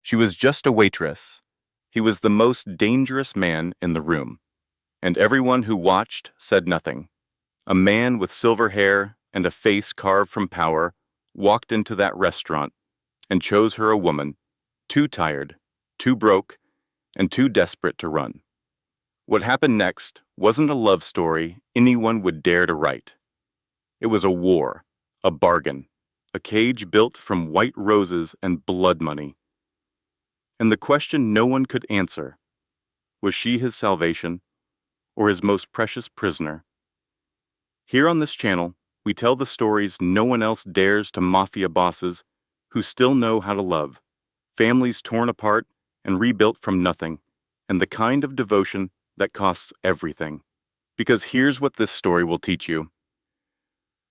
She was just a waitress. He was the most dangerous man in the room, and everyone who watched said nothing. A man with silver hair and a face carved from power walked into that restaurant and chose her a woman, too tired, too broke, and too desperate to run. What happened next wasn't a love story anyone would dare to write. It was a war, a bargain, a cage built from white roses and blood money. And the question no one could answer, was she his salvation or his most precious prisoner? Here on this channel, we tell the stories no one else dares to mafia bosses who still know how to love, families torn apart and rebuilt from nothing, and the kind of devotion that costs everything. Because here's what this story will teach you.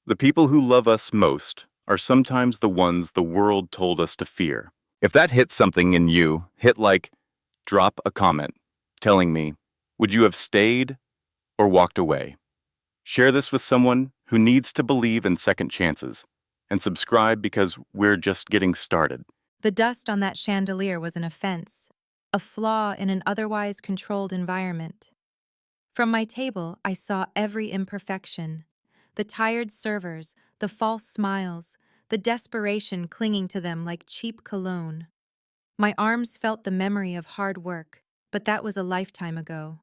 The people who love us most are sometimes the ones the world told us to fear. If that hit something in you, hit like, drop a comment telling me, would you have stayed or walked away? Share this with someone who needs to believe in second chances, and subscribe because we're just getting started. The dust on that chandelier was an offense, a flaw in an otherwise controlled environment. From my table, I saw every imperfection: the tired servers, the false smiles, the desperation clinging to them like cheap cologne. My arms felt the memory of hard work, but that was a lifetime ago.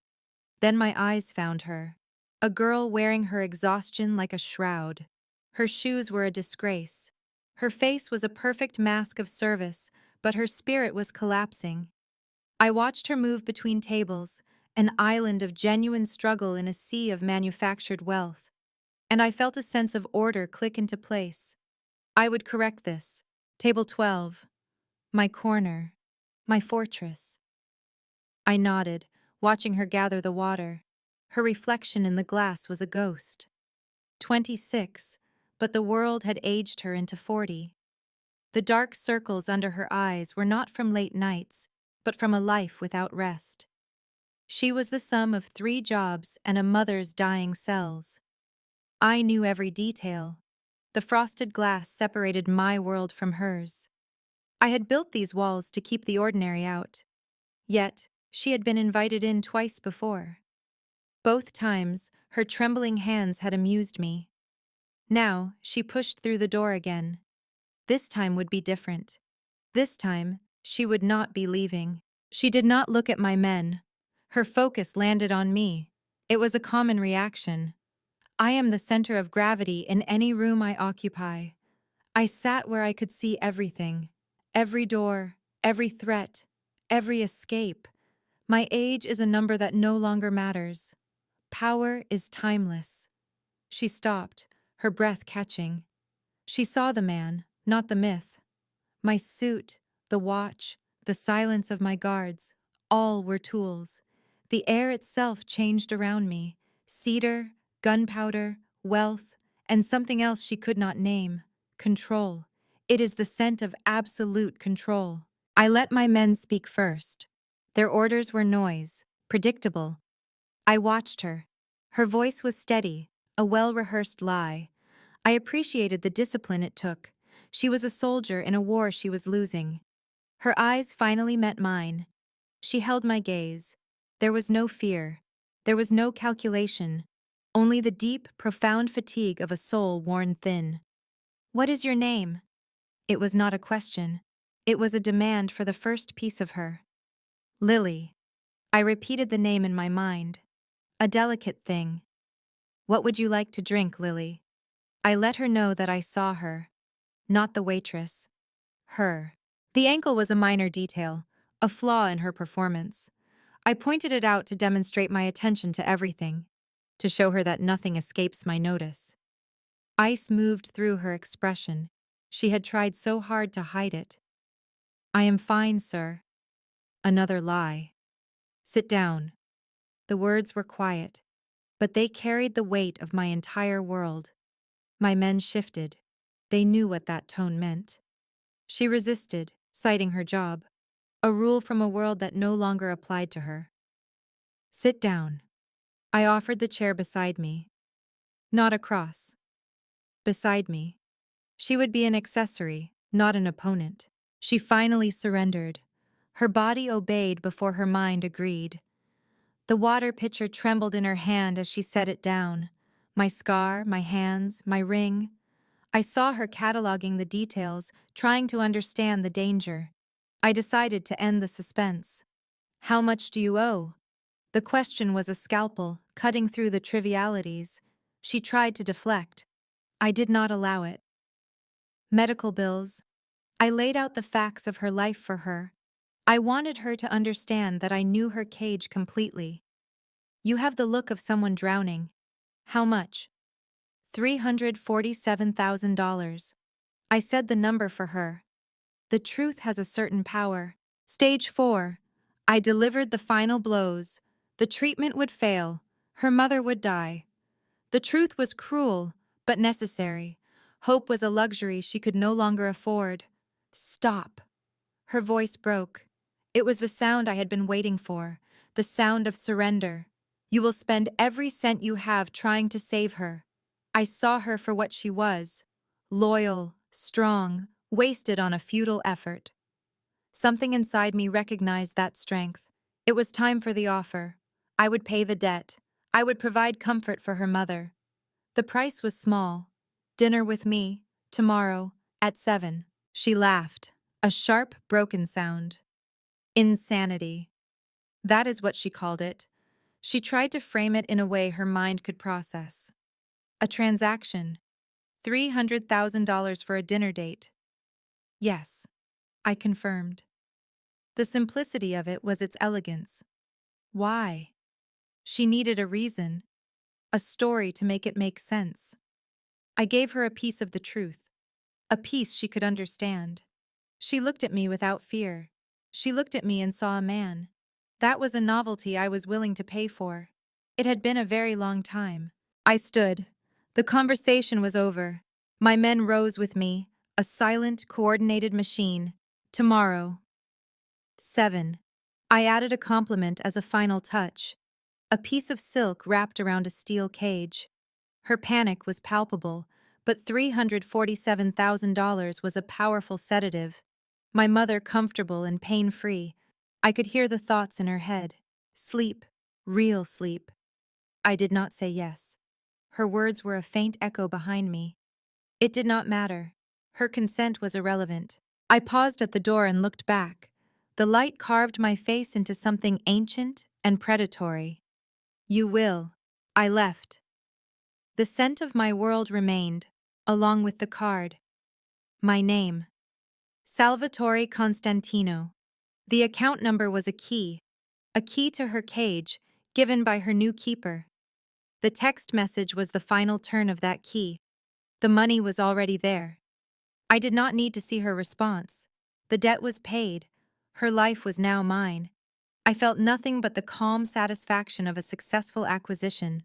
Then my eyes found her, a girl wearing her exhaustion like a shroud. Her shoes were a disgrace. Her face was a perfect mask of service, but her spirit was collapsing. I watched her move between tables, an island of genuine struggle in a sea of manufactured wealth, and I felt a sense of order click into place. I would correct this. Table 12. My corner. My fortress. I nodded, watching her gather the water. Her reflection in the glass was a ghost. 26, but the world had aged her into 40. The dark circles under her eyes were not from late nights, but from a life without rest. She was the sum of 3 jobs and a mother's dying cells. I knew every detail. The frosted glass separated my world from hers. I had built these walls to keep the ordinary out. Yet, she had been invited in twice before. Both times, her trembling hands had amused me. Now, she pushed through the door again. This time would be different. This time, she would not be leaving. She did not look at my men. Her focus landed on me. It was a common reaction. I am the center of gravity in any room I occupy. I sat where I could see everything. Every door, every threat, every escape. My age is a number that no longer matters. Power is timeless. She stopped, her breath catching. She saw the man, not the myth. My suit, the watch, the silence of my guards, all were tools. The air itself changed around me: cedar, gunpowder, wealth, and something else she could not name: control. It is the scent of absolute control. I let my men speak first. Their orders were noise, predictable. I watched her. Her voice was steady, a well-rehearsed lie. I appreciated the discipline it took. She was a soldier in a war she was losing. Her eyes finally met mine. She held my gaze. There was no fear. There was no calculation. Only the deep, profound fatigue of a soul worn thin. "What is your name?" It was not a question. It was a demand for the first piece of her. "Lily." I repeated the name in my mind. A delicate thing. "What would you like to drink, Lily?" I let her know that I saw her. Not the waitress. Her. The ankle was a minor detail, a flaw in her performance. I pointed it out to demonstrate my attention to everything, to show her that nothing escapes my notice. Ice moved through her expression. She had tried so hard to hide it. "I am fine, sir." Another lie. "Sit down." The words were quiet, but they carried the weight of my entire world. My men shifted. They knew what that tone meant. She resisted, citing her job, a rule from a world that no longer applied to her. "Sit down." I offered the chair beside me. Not across. Beside me. She would be an accessory, not an opponent. She finally surrendered, Her body obeyed before her mind agreed. The water pitcher trembled in her hand as she set it down. My scar, my hands, my ring. I saw her cataloging the details, trying to understand the danger. I decided to end the suspense. How much do you owe? The question was a scalpel, cutting through the trivialities. She tried to deflect. I did not allow it. Medical bills. I laid out the facts of her life for her. I wanted her to understand that I knew her cage completely. You have the look of someone drowning. How much? $347,000. I said the number for her. The truth has a certain power. Stage 4. I delivered the final blows. The treatment would fail. Her mother would die. The truth was cruel, but necessary. Hope was a luxury she could no longer afford. Stop. Her voice broke. It was the sound I had been waiting for, the sound of surrender. You will spend every cent you have trying to save her. I saw her for what she was, loyal, strong, wasted on a futile effort. Something inside me recognized that strength. It was time for the offer. I would pay the debt. I would provide comfort for her mother. The price was small. Dinner with me, tomorrow, at 7. She laughed, a sharp, broken sound. Insanity. That is what she called it. She tried to frame it in a way her mind could process. A transaction. $300,000 for a dinner date. Yes, I confirmed. The simplicity of it was its elegance. Why? She needed a reason, a story to make it make sense. I gave her a piece of the truth, a piece she could understand. She looked at me without fear. She looked at me and saw a man. That was a novelty I was willing to pay for. It had been a very long time. I stood. The conversation was over. My men rose with me, a silent, coordinated machine. Tomorrow. 7. I added a compliment as a final touch. A piece of silk wrapped around a steel cage. Her panic was palpable, but $347,000 was a powerful sedative. My mother comfortable and pain-free. I could hear the thoughts in her head. Sleep. Real sleep. I did not say yes. Her words were a faint echo behind me. It did not matter. Her consent was irrelevant. I paused at the door and looked back. The light carved my face into something ancient and predatory. You will. I left. The scent of my world remained, along with the card. My name. Salvatore Constantino. The account number was a key to her cage, given by her new keeper. The text message was the final turn of that key. The money was already there. I did not need to see her response. The debt was paid. Her life was now mine. I felt nothing but the calm satisfaction of a successful acquisition.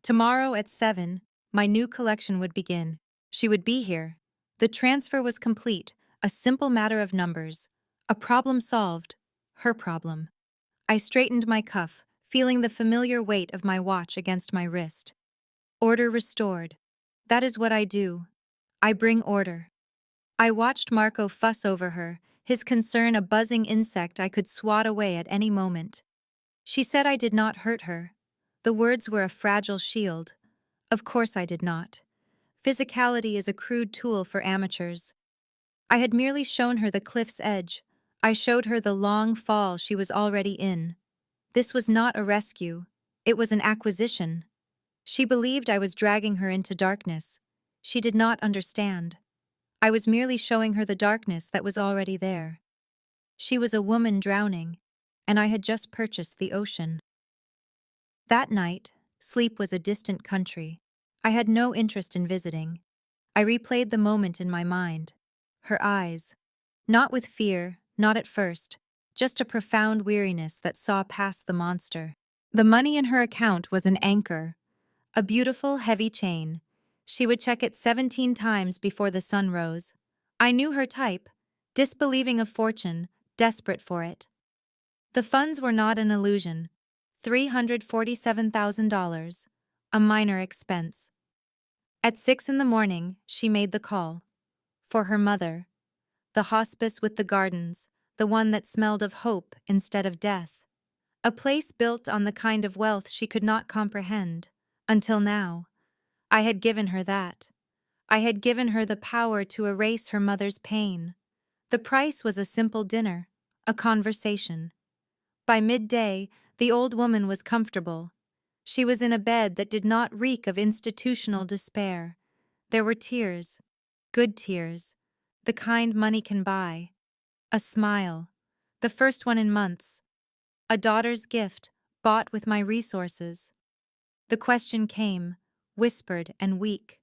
Tomorrow at 7, my new collection would begin. She would be here. The transfer was complete, a simple matter of numbers. A problem solved. Her problem. I straightened my cuff, feeling the familiar weight of my watch against my wrist. Order restored. That is what I do. I bring order. I watched Marco fuss over her, his concern a buzzing insect I could swat away at any moment. She said I did not hurt her. The words were a fragile shield. Of course I did not. Physicality is a crude tool for amateurs. I had merely shown her the cliff's edge. I showed her the long fall she was already in. This was not a rescue. It was an acquisition. She believed I was dragging her into darkness. She did not understand. I was merely showing her the darkness that was already there. She was a woman drowning, and I had just purchased the ocean. That night, sleep was a distant country. I had no interest in visiting. I replayed the moment in my mind. Her eyes. Not with fear, not at first, just a profound weariness that saw past the monster. The money in her account was an anchor, a beautiful, heavy chain. She would check it 17 times before the sun rose. I knew her type, disbelieving of fortune, desperate for it. The funds were not an illusion. $347,000, a minor expense. At 6 in the morning, she made the call. For her mother. The hospice with the gardens, the one that smelled of hope instead of death. A place built on the kind of wealth she could not comprehend. Until now, I had given her that. I had given her the power to erase her mother's pain. The price was a simple dinner, a conversation. By midday, the old woman was comfortable. She was in a bed that did not reek of institutional despair. There were tears, good tears, the kind money can buy. A smile, the first one in months. A daughter's gift, bought with my resources. The question came, whispered and weak.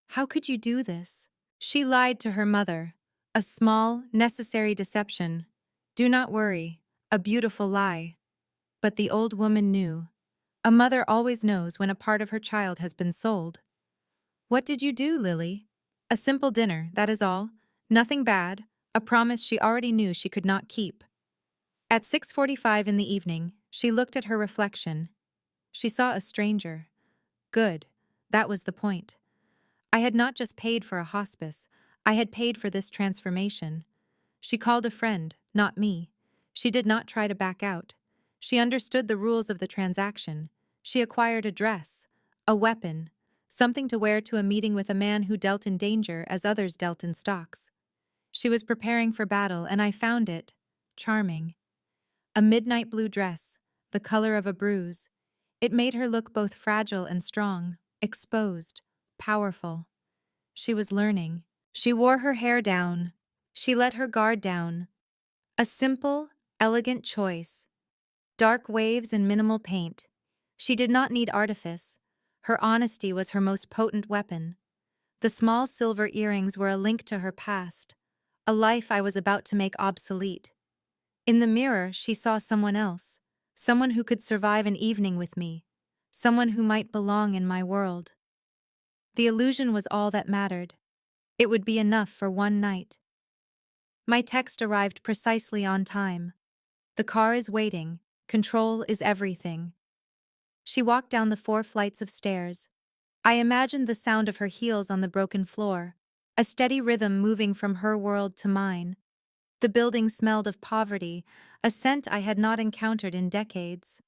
How could you do this? She lied to her mother. A small, necessary deception. Do not worry, a beautiful lie. But the old woman knew. A mother always knows when a part of her child has been sold. What did you do, Lily? A simple dinner, that is all. Nothing bad, a promise she already knew she could not keep. At 6:45 in the evening, she looked at her reflection. She saw a stranger. Good, that was the point. I had not just paid for a hospice, I had paid for this transformation. She called a friend, not me. She did not try to back out. She understood the rules of the transaction. She acquired a dress, a weapon, something to wear to a meeting with a man who dealt in danger as others dealt in stocks. She was preparing for battle, and I found it charming. A midnight blue dress, the color of a bruise. It made her look both fragile and strong, exposed, powerful. She was learning. She wore her hair down. She let her guard down. A simple, elegant choice. Dark waves and minimal paint. She did not need artifice. Her honesty was her most potent weapon. The small silver earrings were a link to her past, a life I was about to make obsolete. In the mirror, she saw someone else, someone who could survive an evening with me, someone who might belong in my world. The illusion was all that mattered. It would be enough for one night. My text arrived precisely on time. The car is waiting. Control is everything. She walked down the 4 flights of stairs. I imagined the sound of her heels on the broken floor, a steady rhythm moving from her world to mine. The building smelled of poverty, a scent I had not encountered in decades.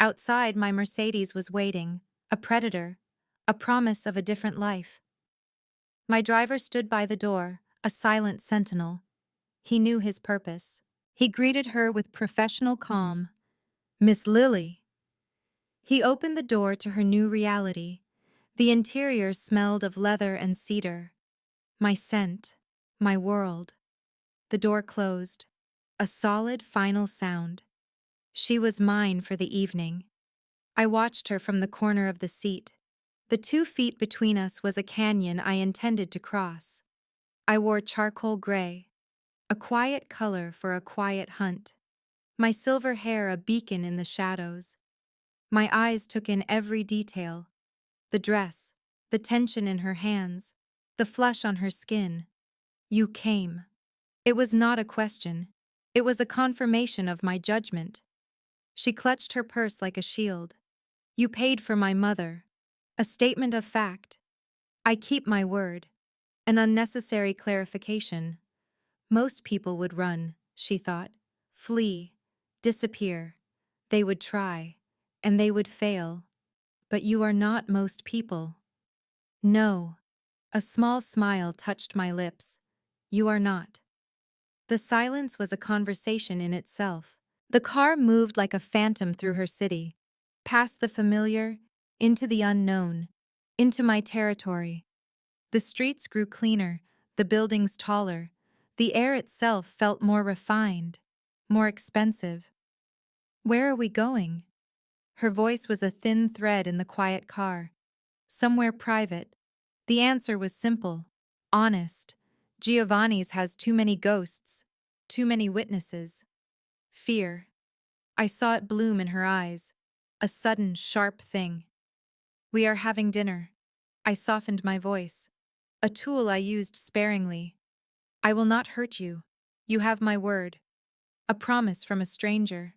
Outside, my Mercedes was waiting, a predator, a promise of a different life. My driver stood by the door, a silent sentinel. He knew his purpose. He greeted her with professional calm. "Miss Lily." He opened the door to her new reality. The interior smelled of leather and cedar. My scent, my world. The door closed. A solid final sound. She was mine for the evening. I watched her from the corner of the seat. The 2 feet between us was a canyon I intended to cross. I wore charcoal gray, a quiet color for a quiet hunt. My silver hair a beacon in the shadows. My eyes took in every detail. The dress, the tension in her hands, the flush on her skin. You came. It was not a question. It was a confirmation of my judgment. She clutched her purse like a shield. You paid for my mother. A statement of fact. I keep my word. An unnecessary clarification. Most people would run, she thought. Flee. Disappear. They would try. And they would fail. But you are not most people. No. A small smile touched my lips. You are not. The silence was a conversation in itself. The car moved like a phantom through her city, past the familiar, into the unknown, into my territory. The streets grew cleaner, the buildings taller, the air itself felt more refined, more expensive. Where are we going? Her voice was a thin thread in the quiet car. Somewhere private. The answer was simple, honest. Giovanni's has too many ghosts, too many witnesses. Fear. I saw it bloom in her eyes, a sudden, sharp thing. We are having dinner. I softened my voice, a tool I used sparingly. I will not hurt you. You have my word. A promise from a stranger.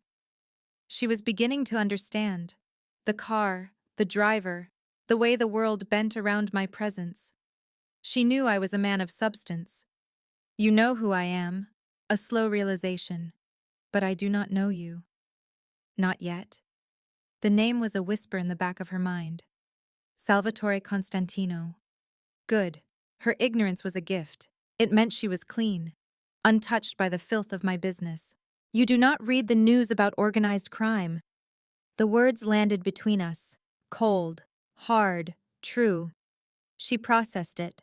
She was beginning to understand. The car, the driver, the way the world bent around my presence. She knew I was a man of substance. You know who I am. A slow realization. But I do not know you. Not yet. The name was a whisper in the back of her mind. Salvatore Constantino. Good. Her ignorance was a gift. It meant she was clean, untouched by the filth of my business. You do not read the news about organized crime. The words landed between us. Cold, hard, true. She processed it.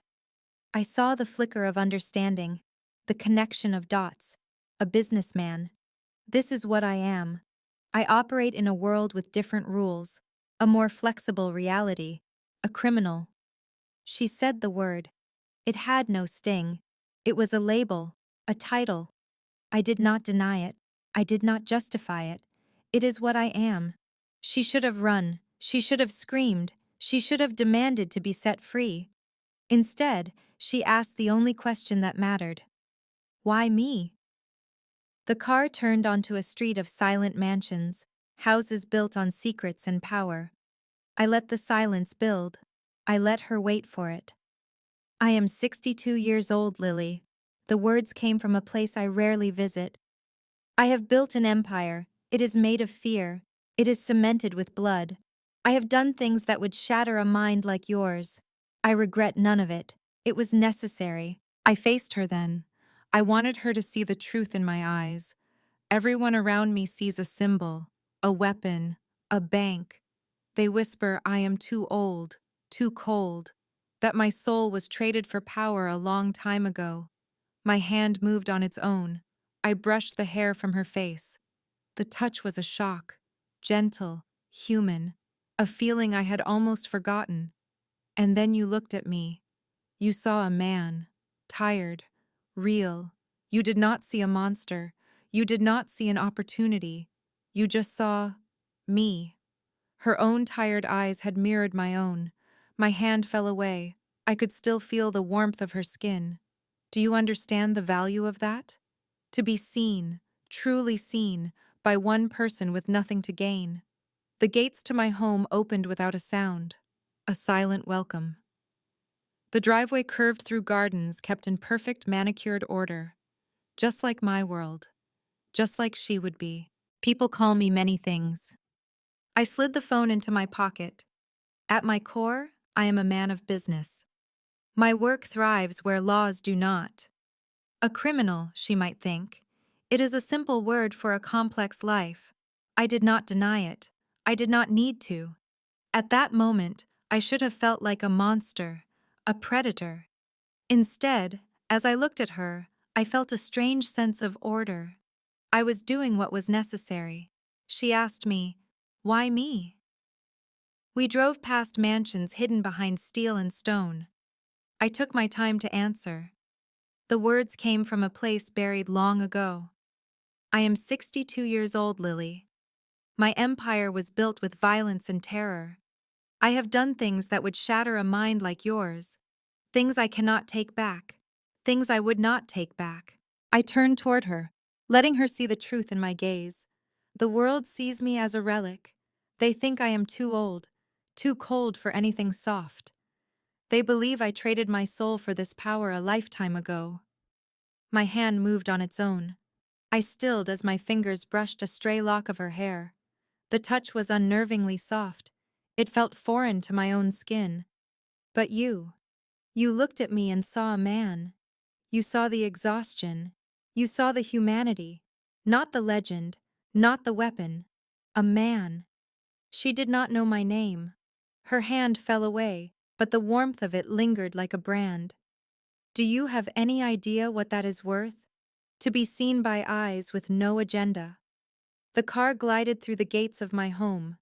I saw the flicker of understanding, the connection of dots. A businessman. This is what I am. I operate in a world with different rules, a more flexible reality, a criminal. She said the word. It had no sting. It was a label, a title. I did not deny it. I did not justify it. It is what I am. She should have run. She should have screamed. She should have demanded to be set free. Instead, she asked the only question that mattered. Why me? The car turned onto a street of silent mansions, houses built on secrets and power. I let the silence build. I let her wait for it. I am 62 years old, Lily. The words came from a place I rarely visit. I have built an empire. It is made of fear. It is cemented with blood. I have done things that would shatter a mind like yours. I regret none of it. It was necessary. I faced her then. I wanted her to see the truth in my eyes. Everyone around me sees a symbol, a weapon, a bank. They whisper, I am too old, too cold, that my soul was traded for power a long time ago. My hand moved on its own. I brushed the hair from her face. The touch was a shock, gentle, human, a feeling I had almost forgotten. And then you looked at me. You saw a man, tired, real. You did not see a monster. You did not see an opportunity. You just saw me. Her own tired eyes had mirrored my own. My hand fell away. I could still feel the warmth of her skin. Do you understand the value of that? To be seen, truly seen, by one person with nothing to gain. The gates to my home opened without a sound. A silent welcome. The driveway curved through gardens kept in perfect manicured order. Just like my world. Just like she would be. People call me many things. I slid the phone into my pocket. At my core, I am a man of business. My work thrives where laws do not. A criminal, she might think. It is a simple word for a complex life. I did not deny it. I did not need to. At that moment, I should have felt like a monster, a predator. Instead, as I looked at her, I felt a strange sense of order. I was doing what was necessary. She asked me, why me? We drove past mansions hidden behind steel and stone. I took my time to answer. The words came from a place buried long ago. I am 62 years old, Lily. My empire was built with violence and terror. I have done things that would shatter a mind like yours. Things I cannot take back. Things I would not take back. I turned toward her, letting her see the truth in my gaze. The world sees me as a relic. They think I am too old, too cold for anything soft. They believe I traded my soul for this power a lifetime ago. My hand moved on its own. I stilled as my fingers brushed a stray lock of her hair. The touch was unnervingly soft. It felt foreign to my own skin. But you looked at me and saw a man. You saw the exhaustion. You saw the humanity. Not the legend, not the weapon. A man. She did not know my name. Her hand fell away, but the warmth of it lingered like a brand. Do you have any idea what that is worth? To be seen by eyes with no agenda. The car glided through the gates of my home.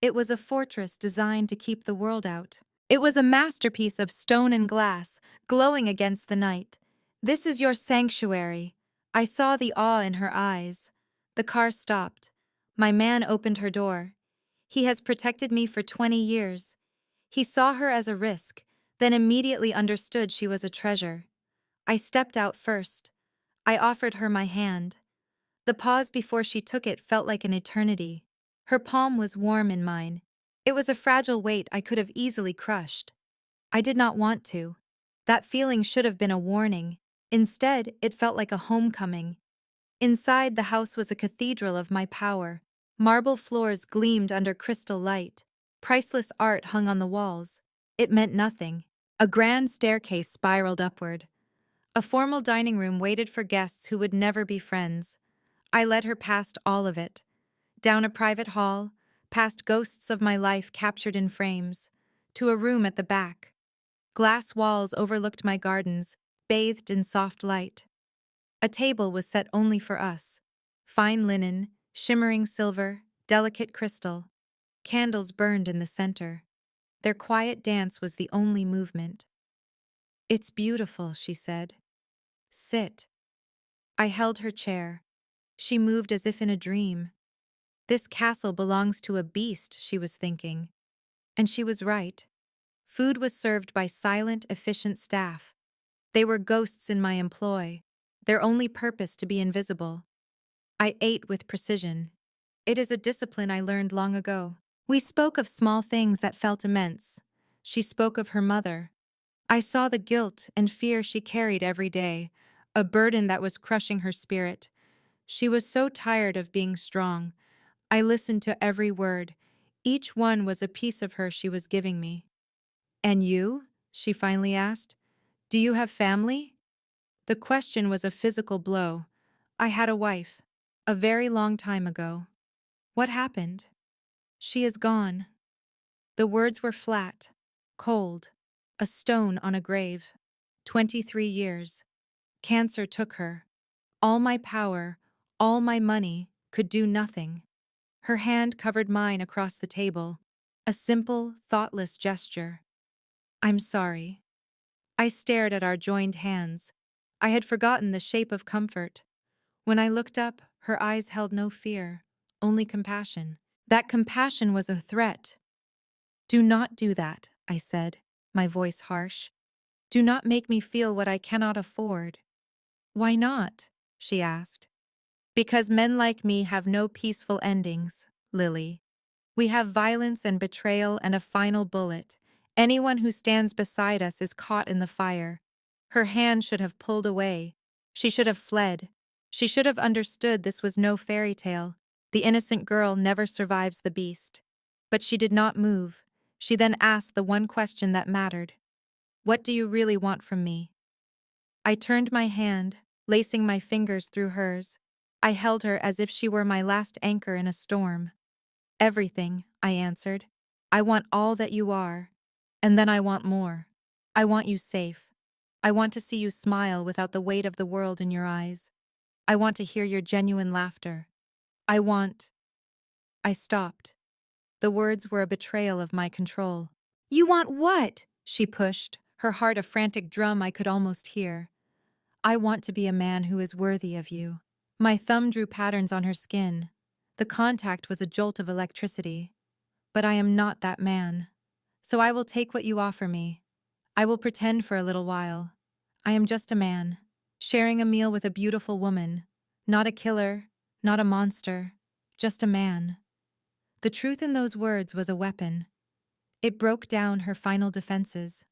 It was a fortress designed to keep the world out. It was a masterpiece of stone and glass, glowing against the night. This is your sanctuary. I saw the awe in her eyes. The car stopped. My man opened her door. He has protected me for 20 years. He saw her as a risk, then immediately understood she was a treasure. I stepped out first. I offered her my hand. The pause before she took it felt like an eternity. Her palm was warm in mine. It was a fragile weight I could have easily crushed. I did not want to. That feeling should have been a warning. Instead, it felt like a homecoming. Inside, the house was a cathedral of my power. Marble floors gleamed under crystal light. Priceless art hung on the walls. It meant nothing. A grand staircase spiraled upward. A formal dining room waited for guests who would never be friends. I led her past all of it. Down a private hall, past ghosts of my life captured in frames, to a room at the back. Glass walls overlooked my gardens, bathed in soft light. A table was set only for us. Fine linen, shimmering silver, delicate crystal. Candles burned in the center. Their quiet dance was the only movement. "It's beautiful," she said. "Sit." I held her chair. She moved as if in a dream. This castle belongs to a beast, she was thinking. And she was right. Food was served by silent, efficient staff. They were ghosts in my employ, their only purpose to be invisible. I ate with precision. It is a discipline I learned long ago. We spoke of small things that felt immense. She spoke of her mother. I saw the guilt and fear she carried every day, a burden that was crushing her spirit. She was so tired of being strong. I listened to every word. Each one was a piece of her she was giving me. "And you?" she finally asked. "Do you have family?" The question was a physical blow. I had a wife, a very long time ago. What happened? "She is gone." The words were flat, cold, a stone on a grave. 23 years. Cancer took her. All my power, all my money, could do nothing. Her hand covered mine across the table. A simple, thoughtless gesture. "I'm sorry." I stared at our joined hands. I had forgotten the shape of comfort. When I looked up, her eyes held no fear, only compassion. That compassion was a threat. "Do not do that," I said, my voice harsh. "Do not make me feel what I cannot afford." "Why not?" she asked. "Because men like me have no peaceful endings, Lily. We have violence and betrayal and a final bullet. Anyone who stands beside us is caught in the fire." Her hand should have pulled away. She should have fled. She should have understood this was no fairy tale. The innocent girl never survives the beast. But she did not move. She then asked the one question that mattered. "What do you really want from me?" I turned my hand, lacing my fingers through hers. I held her as if she were my last anchor in a storm. "Everything," I answered. "I want all that you are. And then I want more. I want you safe. I want to see you smile without the weight of the world in your eyes. I want to hear your genuine laughter. I want—" I stopped. The words were a betrayal of my control. "You want what?" she pushed, her heart a frantic drum I could almost hear. "I want to be a man who is worthy of you." My thumb drew patterns on her skin. The contact was a jolt of electricity. "But I am not that man. So I will take what you offer me. I will pretend for a little while. I am just a man, sharing a meal with a beautiful woman. Not a killer, not a monster, just a man." The truth in those words was a weapon. It broke down her final defenses.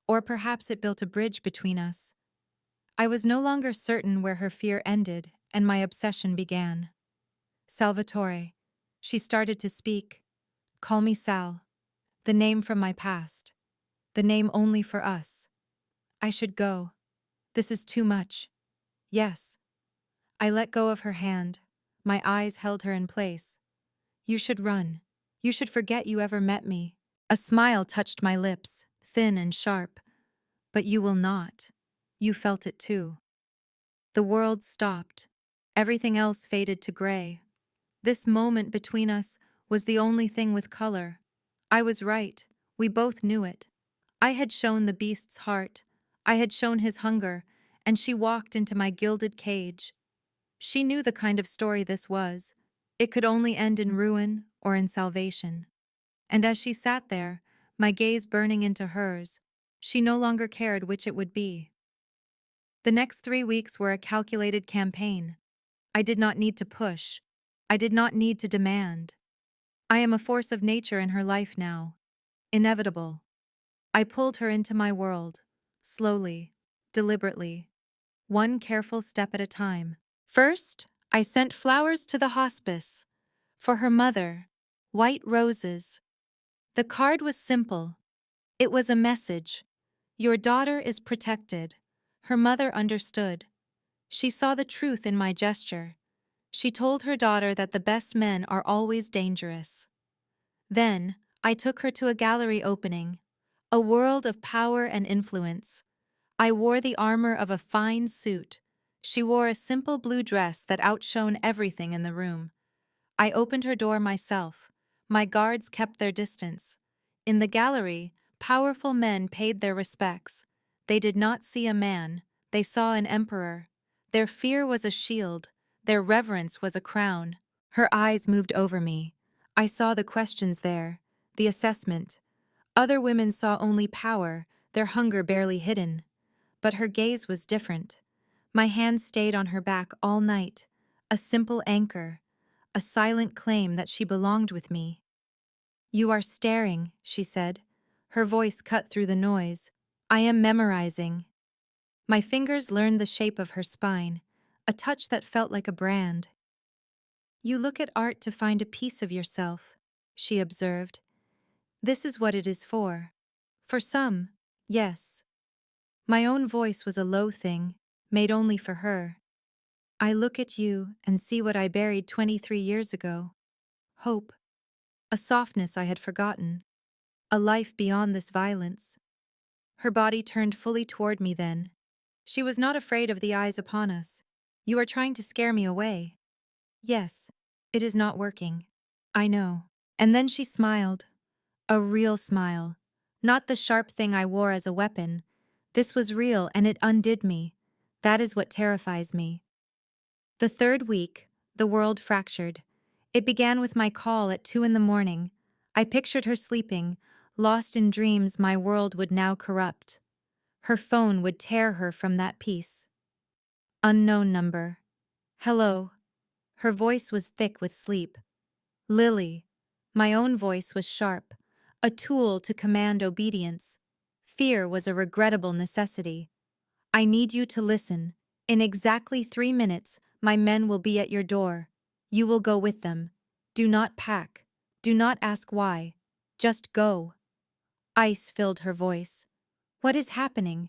Or perhaps it built a bridge between us. I was no longer certain where her fear ended and my obsession began. "Salvatore." She started to speak. "Call me Sal. The name from my past. The name only for us. I should go. This is too much." "Yes." I let go of her hand. My eyes held her in place. "You should run. You should forget you ever met me." A smile touched my lips, thin and sharp. "But you will not. You felt it too." The world stopped. Everything else faded to gray. This moment between us was the only thing with color. I was right. We both knew it. I had shown the beast's heart. I had shown his hunger, and she walked into my gilded cage. She knew the kind of story this was. It could only end in ruin or in salvation. And as she sat there, my gaze burning into hers, she no longer cared which it would be. The next 3 weeks were a calculated campaign. I did not need to push. I did not need to demand. I am a force of nature in her life now. Inevitable. I pulled her into my world. Slowly. Deliberately. One careful step at a time. First, I sent flowers to the hospice. For her mother, white roses. The card was simple. It was a message. Your daughter is protected. Her mother understood. She saw the truth in my gesture. She told her daughter that the best men are always dangerous. Then, I took her to a gallery opening, a world of power and influence. I wore the armor of a fine suit. She wore a simple blue dress that outshone everything in the room. I opened her door myself. My guards kept their distance. In the gallery, powerful men paid their respects. They did not see a man, they saw an emperor. Their fear was a shield, their reverence was a crown. Her eyes moved over me. I saw the questions there, the assessment. Other women saw only power, their hunger barely hidden. But her gaze was different. My hand stayed on her back all night, a simple anchor, a silent claim that she belonged with me. You are staring, she said. Her voice cut through the noise. I am memorizing. My fingers learned the shape of her spine, a touch that felt like a brand. You look at art to find a piece of yourself, she observed. This is what it is for. For some, yes. My own voice was a low thing, made only for her. I look at you and see what I buried 23 years ago. Hope. A softness I had forgotten. A life beyond this violence. Her body turned fully toward me then. She was not afraid of the eyes upon us. You are trying to scare me away. Yes, it is not working. I know. And then she smiled. A real smile. Not the sharp thing I wore as a weapon. This was real and it undid me. That is what terrifies me. The third week, the world fractured. It began with my call at 2 in the morning. I pictured her sleeping, lost in dreams my world would now corrupt. Her phone would tear her from that peace. Unknown number. Hello. Her voice was thick with sleep. Lily. My own voice was sharp, a tool to command obedience. Fear was a regrettable necessity. I need you to listen. In exactly 3 minutes, my men will be at your door. You will go with them. Do not pack. Do not ask why. Just go. Ice filled her voice. What is happening?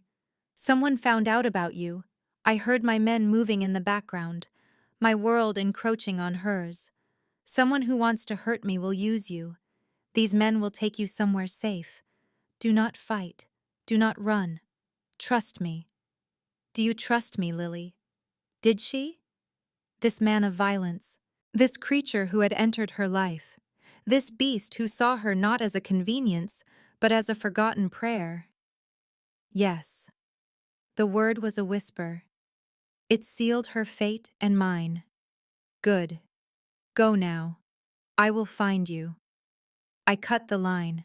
Someone found out about you. I heard my men moving in the background, my world encroaching on hers. Someone who wants to hurt me will use you. These men will take you somewhere safe. Do not fight. Do not run. Trust me. Do you trust me, Lily? Did she? This man of violence, this creature who had entered her life, this beast who saw her not as a convenience, but as a forgotten prayer. Yes. The word was a whisper. It sealed her fate and mine. Good. Go now. I will find you. I cut the line.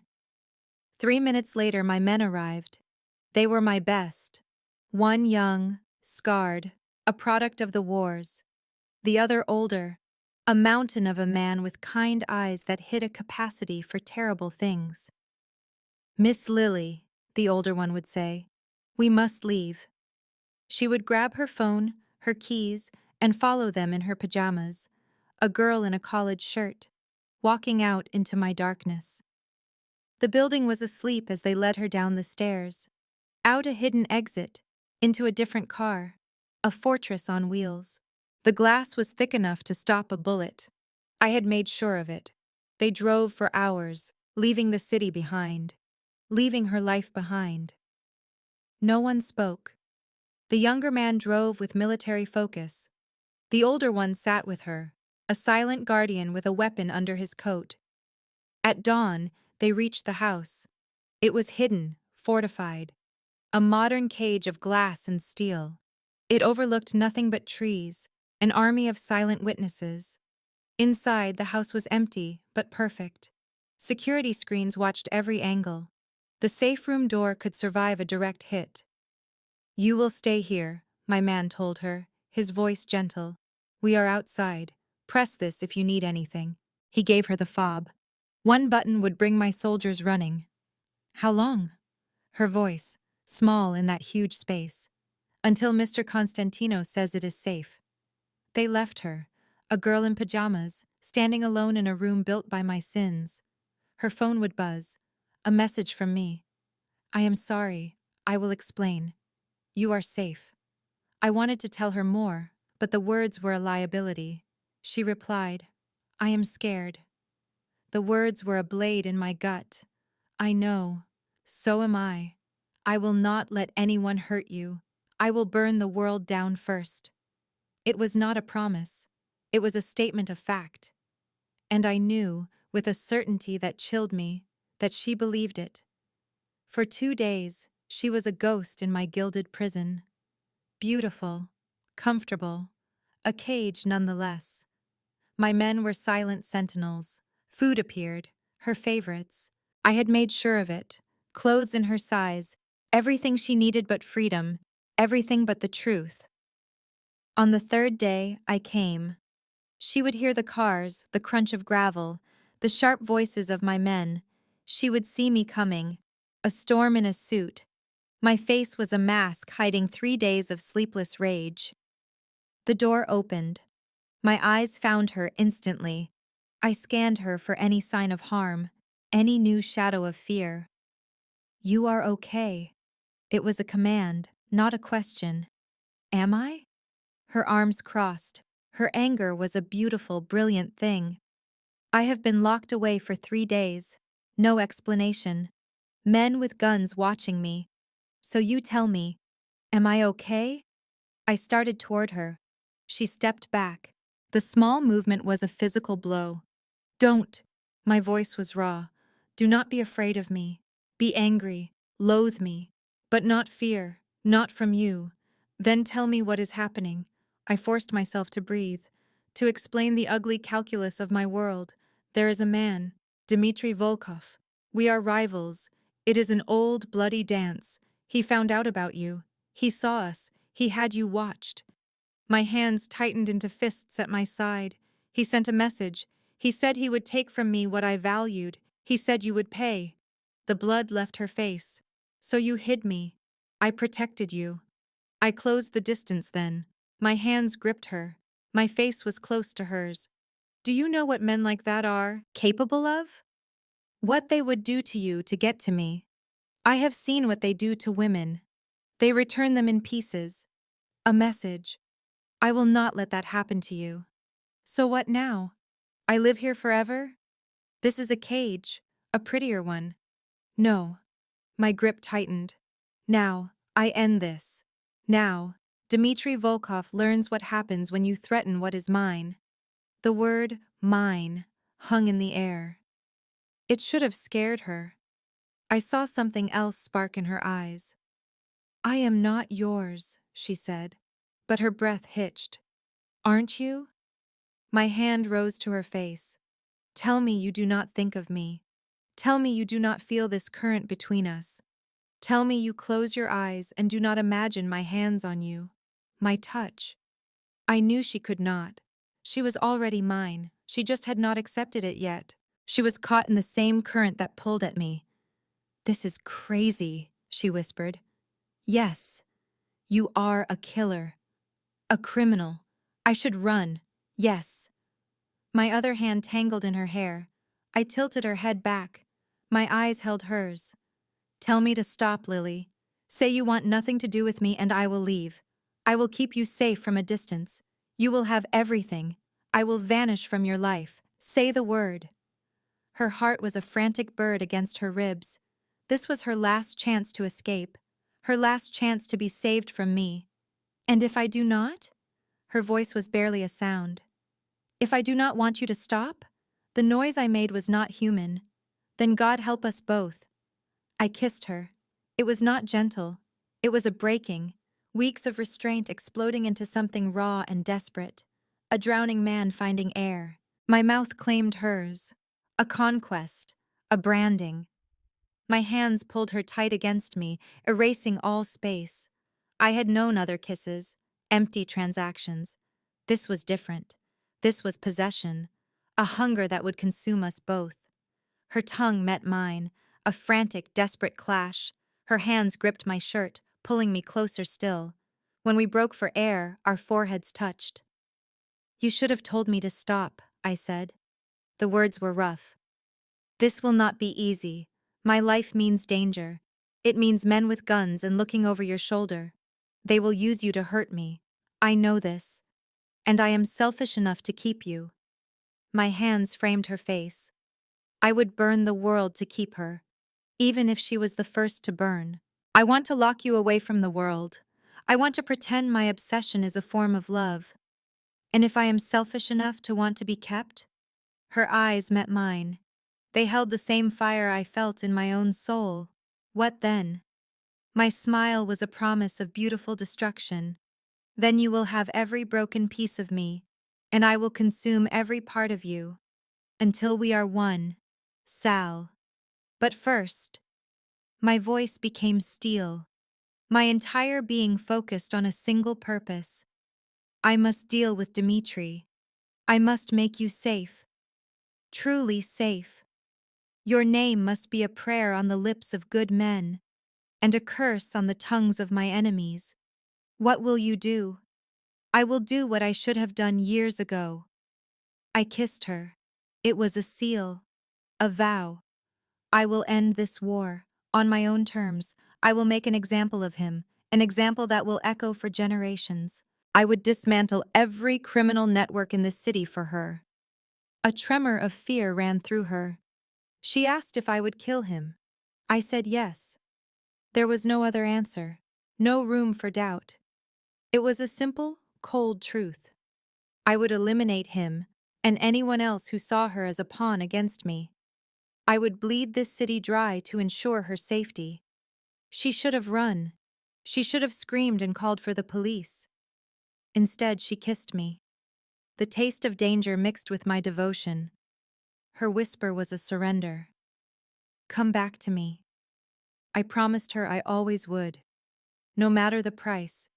3 minutes later, my men arrived. They were my best. One young, scarred, a product of the wars. The other older, a mountain of a man with kind eyes that hid a capacity for terrible things. Miss Lily, the older one would say, we must leave. She would grab her phone, her keys, and follow them in her pajamas, a girl in a college shirt, walking out into my darkness. The building was asleep as they led her down the stairs, out a hidden exit, into a different car, a fortress on wheels. The glass was thick enough to stop a bullet. I had made sure of it. They drove for hours, leaving the city behind, leaving her life behind. No one spoke. The younger man drove with military focus. The older one sat with her, a silent guardian with a weapon under his coat. At dawn, they reached the house. It was hidden, fortified, a modern cage of glass and steel. It overlooked nothing but trees, an army of silent witnesses. Inside, the house was empty, but perfect. Security screens watched every angle. The safe room door could survive a direct hit. You will stay here, my man told her, his voice gentle. We are outside. Press this if you need anything. He gave her the fob. One button would bring my soldiers running. How long? Her voice, small in that huge space. Until Mr. Constantino says it is safe. They left her, a girl in pajamas, standing alone in a room built by my sins. Her phone would buzz. A message from me. I am sorry. I will explain. You are safe. I wanted to tell her more, but the words were a liability. She replied, I am scared. The words were a blade in my gut. I know. So am I. I will not let anyone hurt you. I will burn the world down first. It was not a promise. It was a statement of fact. And I knew, with a certainty that chilled me, that she believed it. For 2 days, she was a ghost in my gilded prison. Beautiful, comfortable, a cage nonetheless. My men were silent sentinels. Food appeared, her favorites. I had made sure of it. Clothes in her size, everything she needed but freedom, everything but the truth. On the third day, I came. She would hear the cars, the crunch of gravel, the sharp voices of my men. She would see me coming, a storm in a suit. My face was a mask hiding 3 days of sleepless rage. The door opened. My eyes found her instantly. I scanned her for any sign of harm, any new shadow of fear. You are okay. It was a command, not a question. Am I? Her arms crossed. Her anger was a beautiful, brilliant thing. I have been locked away for 3 days. No explanation. Men with guns watching me. So you tell me, am I okay? I started toward her. She stepped back. The small movement was a physical blow. Don't. My voice was raw. Do not be afraid of me. Be angry. Loathe me. But not fear. Not from you. Then tell me what is happening. I forced myself to breathe. To explain the ugly calculus of my world. There is a man, Dmitry Volkov. We are rivals. It is an old, bloody dance. He found out about you. He saw us. He had you watched. My hands tightened into fists at my side. He sent a message. He said he would take from me what I valued. He said you would pay. The blood left her face. So you hid me. I protected you. I closed the distance then. My hands gripped her. My face was close to hers. Do you know what men like that are capable of? What they would do to you to get to me. I have seen what they do to women. They return them in pieces. A message. I will not let that happen to you. So what now? I live here forever? This is a cage, a prettier one. No. My grip tightened. Now, I end this. Now, Dmitry Volkov learns what happens when you threaten what is mine. The word mine hung in the air. It should have scared her. I saw something else spark in her eyes. I am not yours, she said, but her breath hitched. Aren't you? My hand rose to her face. Tell me you do not think of me. Tell me you do not feel this current between us. Tell me you close your eyes and do not imagine my hands on you. My touch. I knew she could not. She was already mine. She just had not accepted it yet. She was caught in the same current that pulled at me. This is crazy, she whispered. Yes, you are a killer. A criminal. I should run. Yes. My other hand tangled in her hair. I tilted her head back. My eyes held hers. Tell me to stop, Lily. Say you want nothing to do with me and I will leave. I will keep you safe from a distance. You will have everything. I will vanish from your life. Say the word. Her heart was a frantic bird against her ribs. This was her last chance to escape. Her last chance to be saved from me. And if I do not? Her voice was barely a sound. If I do not want you to stop? The noise I made was not human. Then God help us both. I kissed her. It was not gentle. It was a breaking. Weeks of restraint exploding into something raw and desperate. A drowning man finding air. My mouth claimed hers. A conquest. A branding. My hands pulled her tight against me, erasing all space. I had known other kisses. Empty transactions. This was different. This was possession. A hunger that would consume us both. Her tongue met mine, a frantic, desperate clash. Her hands gripped my shirt, pulling me closer still. When we broke for air, our foreheads touched. You should have told me to stop, I said. The words were rough. This will not be easy. My life means danger. It means men with guns and looking over your shoulder. They will use you to hurt me. I know this. And I am selfish enough to keep you. My hands framed her face. I would burn the world to keep her, even if she was the first to burn. I want to lock you away from the world. I want to pretend my obsession is a form of love. And if I am selfish enough to want to be kept? Her eyes met mine. They held the same fire I felt in my own soul. What then? My smile was a promise of beautiful destruction. Then you will have every broken piece of me, and I will consume every part of you, until we are one. Sal. But first, my voice became steel. My entire being focused on a single purpose. I must deal with Dmitri. I must make you safe. Truly safe. Your name must be a prayer on the lips of good men, and a curse on the tongues of my enemies. What will you do? I will do what I should have done years ago. I kissed her. It was a seal, a vow. I will end this war, on my own terms. I will make an example of him, an example that will echo for generations. I would dismantle every criminal network in the city for her. A tremor of fear ran through her. She asked if I would kill him. I said yes. There was no other answer, no room for doubt. It was a simple, cold truth. I would eliminate him and anyone else who saw her as a pawn against me. I would bleed this city dry to ensure her safety. She should have run. She should have screamed and called for the police. Instead, she kissed me. The taste of danger mixed with my devotion. Her whisper was a surrender. Come back to me. I promised her I always would. No matter the price.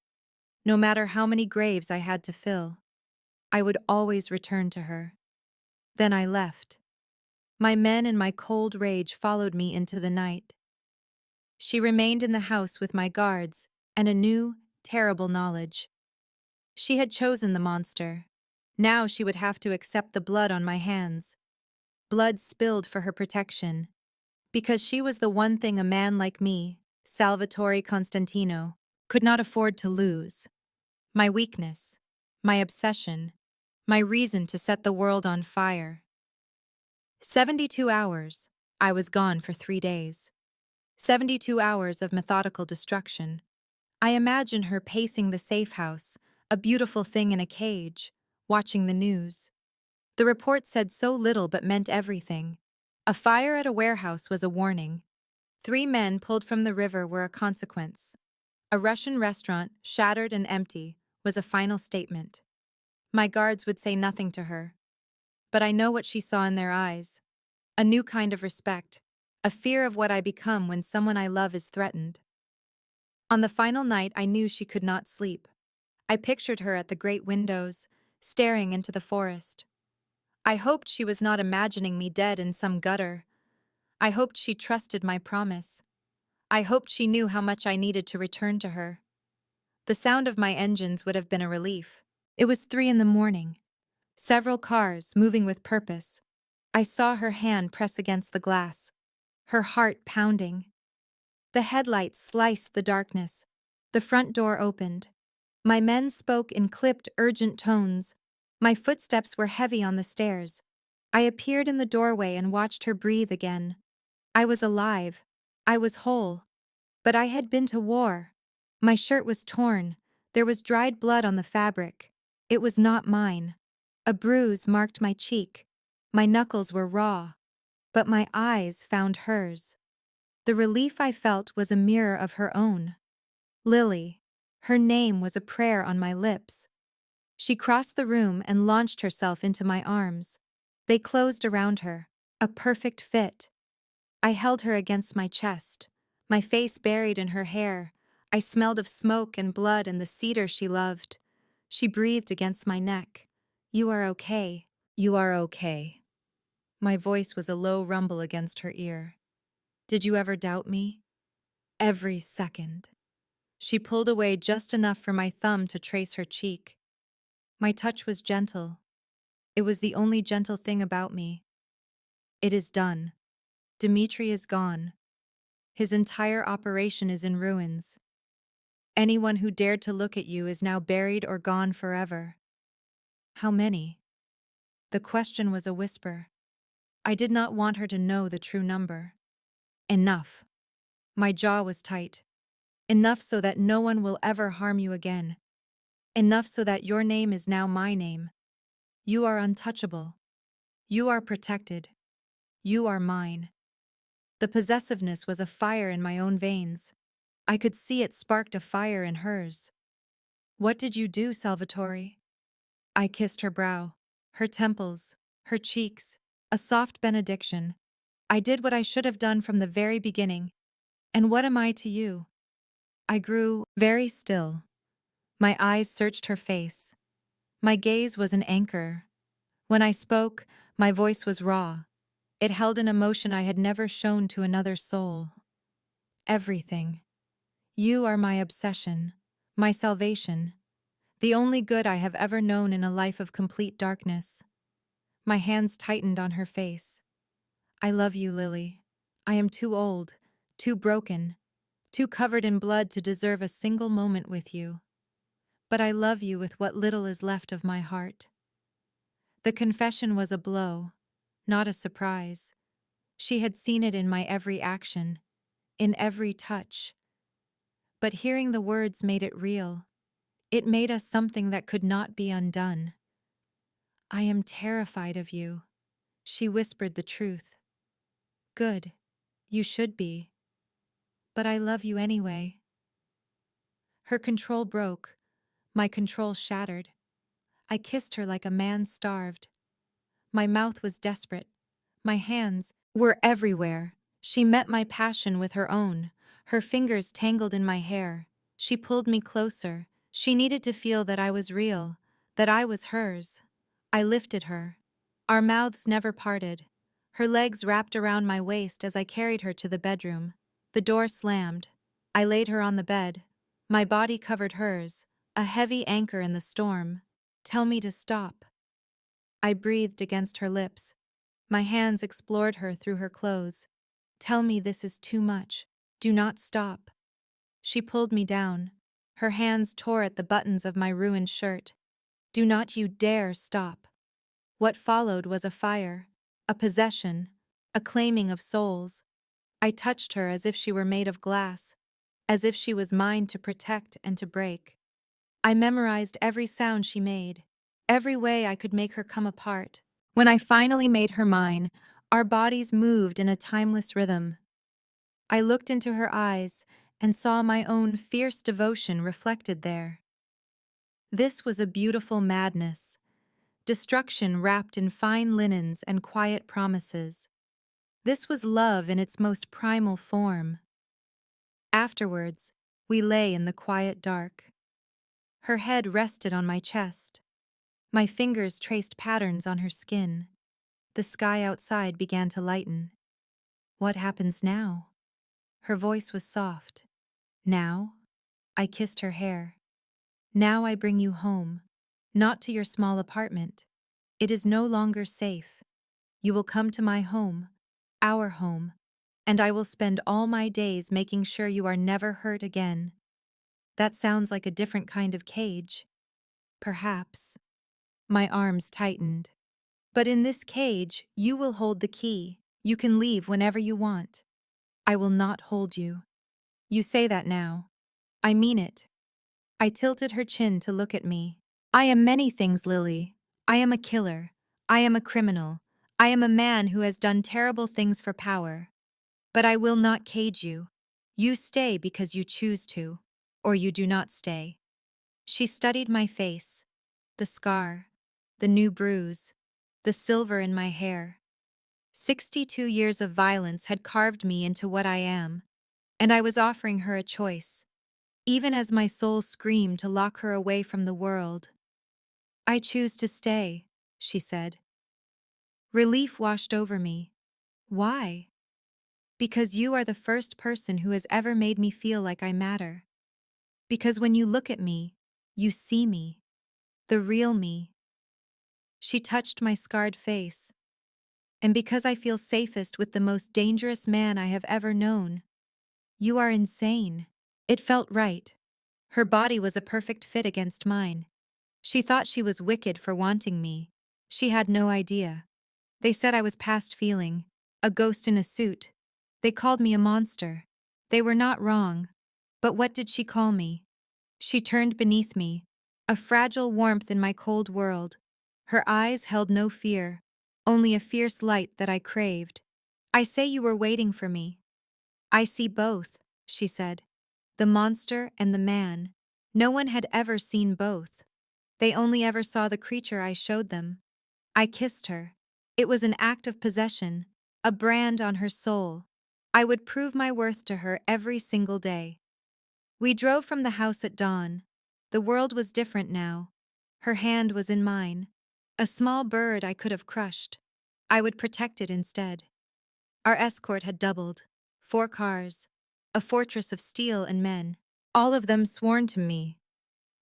No matter how many graves I had to fill. I would always return to her. Then I left. My men and my cold rage followed me into the night. She remained in the house with my guards and a new, terrible knowledge. She had chosen the monster. Now she would have to accept the blood on my hands. Blood spilled for her protection. Because she was the one thing a man like me, Salvatore Constantino, could not afford to lose. My weakness, my obsession, my reason to set the world on fire. 72 hours. I was gone for 3 days. 72 hours of methodical destruction. I imagine her pacing the safe house, a beautiful thing in a cage, watching the news. The report said so little but meant everything. A fire at a warehouse was a warning. 3 men pulled from the river were a consequence. A Russian restaurant, shattered and empty, was a final statement. My guards would say nothing to her. But I know what she saw in their eyes. A new kind of respect, a fear of what I become when someone I love is threatened. On the final night, I knew she could not sleep. I pictured her at the great windows, staring into the forest. I hoped she was not imagining me dead in some gutter. I hoped she trusted my promise. I hoped she knew how much I needed to return to her. The sound of my engines would have been a relief. It was 3 in the morning. Several cars, moving with purpose. I saw her hand press against the glass, her heart pounding. The headlights sliced the darkness. The front door opened. My men spoke in clipped, urgent tones. My footsteps were heavy on the stairs. I appeared in the doorway and watched her breathe again. I was alive. I was whole. But I had been to war. My shirt was torn. There was dried blood on the fabric. It was not mine. A bruise marked my cheek. My knuckles were raw. But my eyes found hers. The relief I felt was a mirror of her own. Lily. Her name was a prayer on my lips. She crossed the room and launched herself into my arms. They closed around her, a perfect fit. I held her against my chest, my face buried in her hair. I smelled of smoke and blood and the cedar she loved. She breathed against my neck. You are okay. You are okay. My voice was a low rumble against her ear. Did you ever doubt me? Every second. She pulled away just enough for my thumb to trace her cheek. My touch was gentle. It was the only gentle thing about me. It is done. Dmitri is gone. His entire operation is in ruins. Anyone who dared to look at you is now buried or gone forever. How many? The question was a whisper. I did not want her to know the true number. Enough. My jaw was tight. Enough so that no one will ever harm you again. Enough so that your name is now my name. You are untouchable. You are protected. You are mine. The possessiveness was a fire in my own veins. I could see it sparked a fire in hers. What did you do, Salvatore? I kissed her brow, her temples, her cheeks, a soft benediction. I did what I should have done from the very beginning. And what am I to you? I grew very still. My eyes searched her face. My gaze was an anchor. When I spoke, my voice was raw. It held an emotion I had never shown to another soul. Everything. You are my obsession, my salvation, the only good I have ever known in a life of complete darkness. My hands tightened on her face. I love you, Lily. I am too old, too broken, too covered in blood to deserve a single moment with you. But I love you with what little is left of my heart. The confession was a blow, not a surprise. She had seen it in my every action, in every touch. But hearing the words made it real. It made us something that could not be undone. I am terrified of you. She whispered the truth. Good. You should be. But I love you anyway. Her control broke. My control shattered. I kissed her like a man starved. My mouth was desperate. My hands were everywhere. She met my passion with her own, her fingers tangled in my hair. She pulled me closer. She needed to feel that I was real, that I was hers. I lifted her. Our mouths never parted. Her legs wrapped around my waist as I carried her to the bedroom. The door slammed. I laid her on the bed. My body covered hers, a heavy anchor in the storm. Tell me to stop. I breathed against her lips. My hands explored her through her clothes. Tell me this is too much. Do not stop. She pulled me down. Her hands tore at the buttons of my ruined shirt. Do not you dare stop. What followed was a fire, a possession, a claiming of souls. I touched her as if she were made of glass, as if she was mine to protect and to break. I memorized every sound she made, every way I could make her come apart. When I finally made her mine, our bodies moved in a timeless rhythm. I looked into her eyes and saw my own fierce devotion reflected there. This was a beautiful madness, destruction wrapped in fine linens and quiet promises. This was love in its most primal form. Afterwards, we lay in the quiet dark. Her head rested on my chest. My fingers traced patterns on her skin. The sky outside began to lighten. What happens now? Her voice was soft. Now? I kissed her hair. Now I bring you home. Not to your small apartment. It is no longer safe. You will come to my home, our home, and I will spend all my days making sure you are never hurt again. That sounds like a different kind of cage. Perhaps. My arms tightened. But in this cage, you will hold the key. You can leave whenever you want. I will not hold you. You say that now. I mean it. I tilted her chin to look at me. I am many things, Lily. I am a killer. I am a criminal. I am a man who has done terrible things for power. But I will not cage you. You stay because you choose to, or you do not stay. She studied my face, the scar, the new bruise, the silver in my hair. 62 years of violence had carved me into what I am, and I was offering her a choice, even as my soul screamed to lock her away from the world. I choose to stay, she said. Relief washed over me. Why? Because you are the first person who has ever made me feel like I matter. Because when you look at me, you see me. the real me. She touched my scarred face. And because I feel safest with the most dangerous man I have ever known. You are insane. It felt right. Her body was a perfect fit against mine. She thought she was wicked for wanting me. She had no idea. They said I was past feeling, a ghost in a suit. They called me a monster. They were not wrong. But what did she call me? She turned beneath me, a fragile warmth in my cold world. Her eyes held no fear, only a fierce light that I craved. I say you were waiting for me. I see both, she said. The monster and the man. No one had ever seen both. They only ever saw the creature I showed them. I kissed her. It was an act of possession, a brand on her soul. I would prove my worth to her every single day. We drove from the house at dawn. The world was different now. Her hand was in mine. A small bird I could have crushed. I would protect it instead. Our escort had doubled. 4 cars. A fortress of steel and men. All of them sworn to me.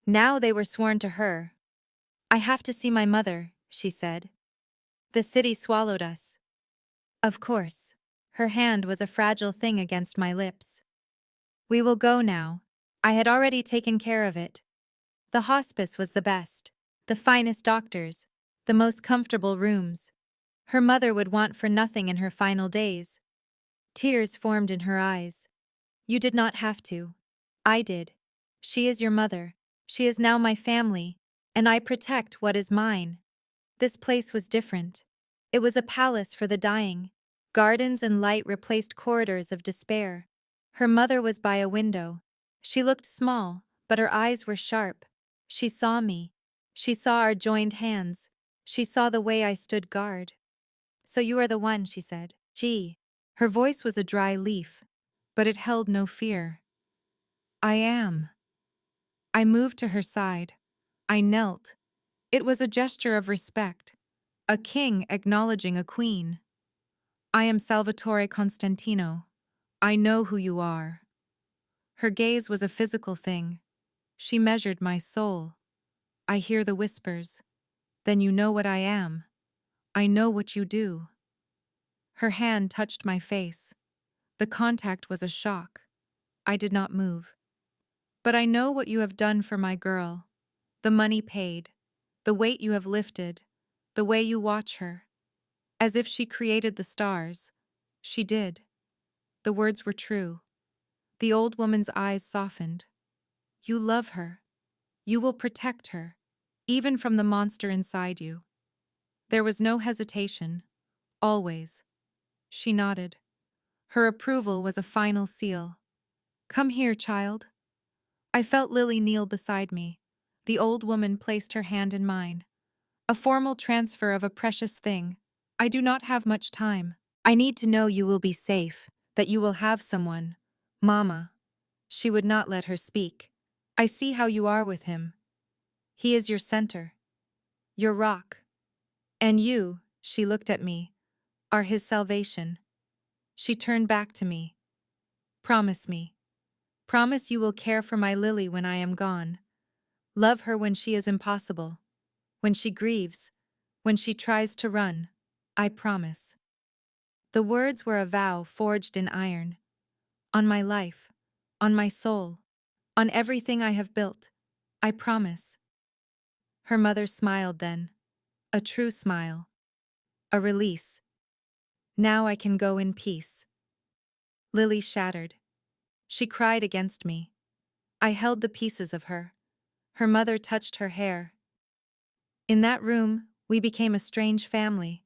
Now they were sworn to her. I have to see my mother, she said. The city swallowed us. Of course. Her hand was a fragile thing against my lips. We will go now. I had already taken care of it. The hospice was the best. The finest doctors. The most comfortable rooms. Her mother would want for nothing in her final days. Tears formed in her eyes. You did not have to. I did. She is your mother. She is now my family, and I protect what is mine. This place was different. It was a palace for the dying. Gardens and light replaced corridors of despair. Her mother was by a window. She looked small, but her eyes were sharp. She saw me. She saw our joined hands. She saw the way I stood guard. So you are the one, she said. Gee. Her voice was a dry leaf, but it held no fear. I am. I moved to her side. I knelt. It was a gesture of respect, a king acknowledging a queen. I am Salvatore Constantino. I know who you are. Her gaze was a physical thing. She measured my soul. I hear the whispers. Then you know what I am. I know what you do. Her hand touched my face. The contact was a shock. I did not move. But I know what you have done for my girl. The money paid. The weight you have lifted. The way you watch her. As if she created the stars. She did. The words were true. The old woman's eyes softened. You love her. You will protect her, even from the monster inside you. There was no hesitation. Always. She nodded. Her approval was a final seal. Come here, child. I felt Lily kneel beside me. The old woman placed her hand in mine. A formal transfer of a precious thing. I do not have much time. I need to know you will be safe, that you will have someone. Mama. She would not let her speak. I see how you are with him. He is your center. Your rock. And you, she looked at me, are his salvation. She turned back to me. Promise me. Promise you will care for my Lily when I am gone. Love her when she is impossible. When she grieves. When she tries to run. I promise. The words were a vow forged in iron. On my life. On my soul. On everything I have built. I promise. Her mother smiled then. A true smile. A release. Now I can go in peace. Lily shattered. She cried against me. I held the pieces of her. Her mother touched her hair. In that room, we became a strange family,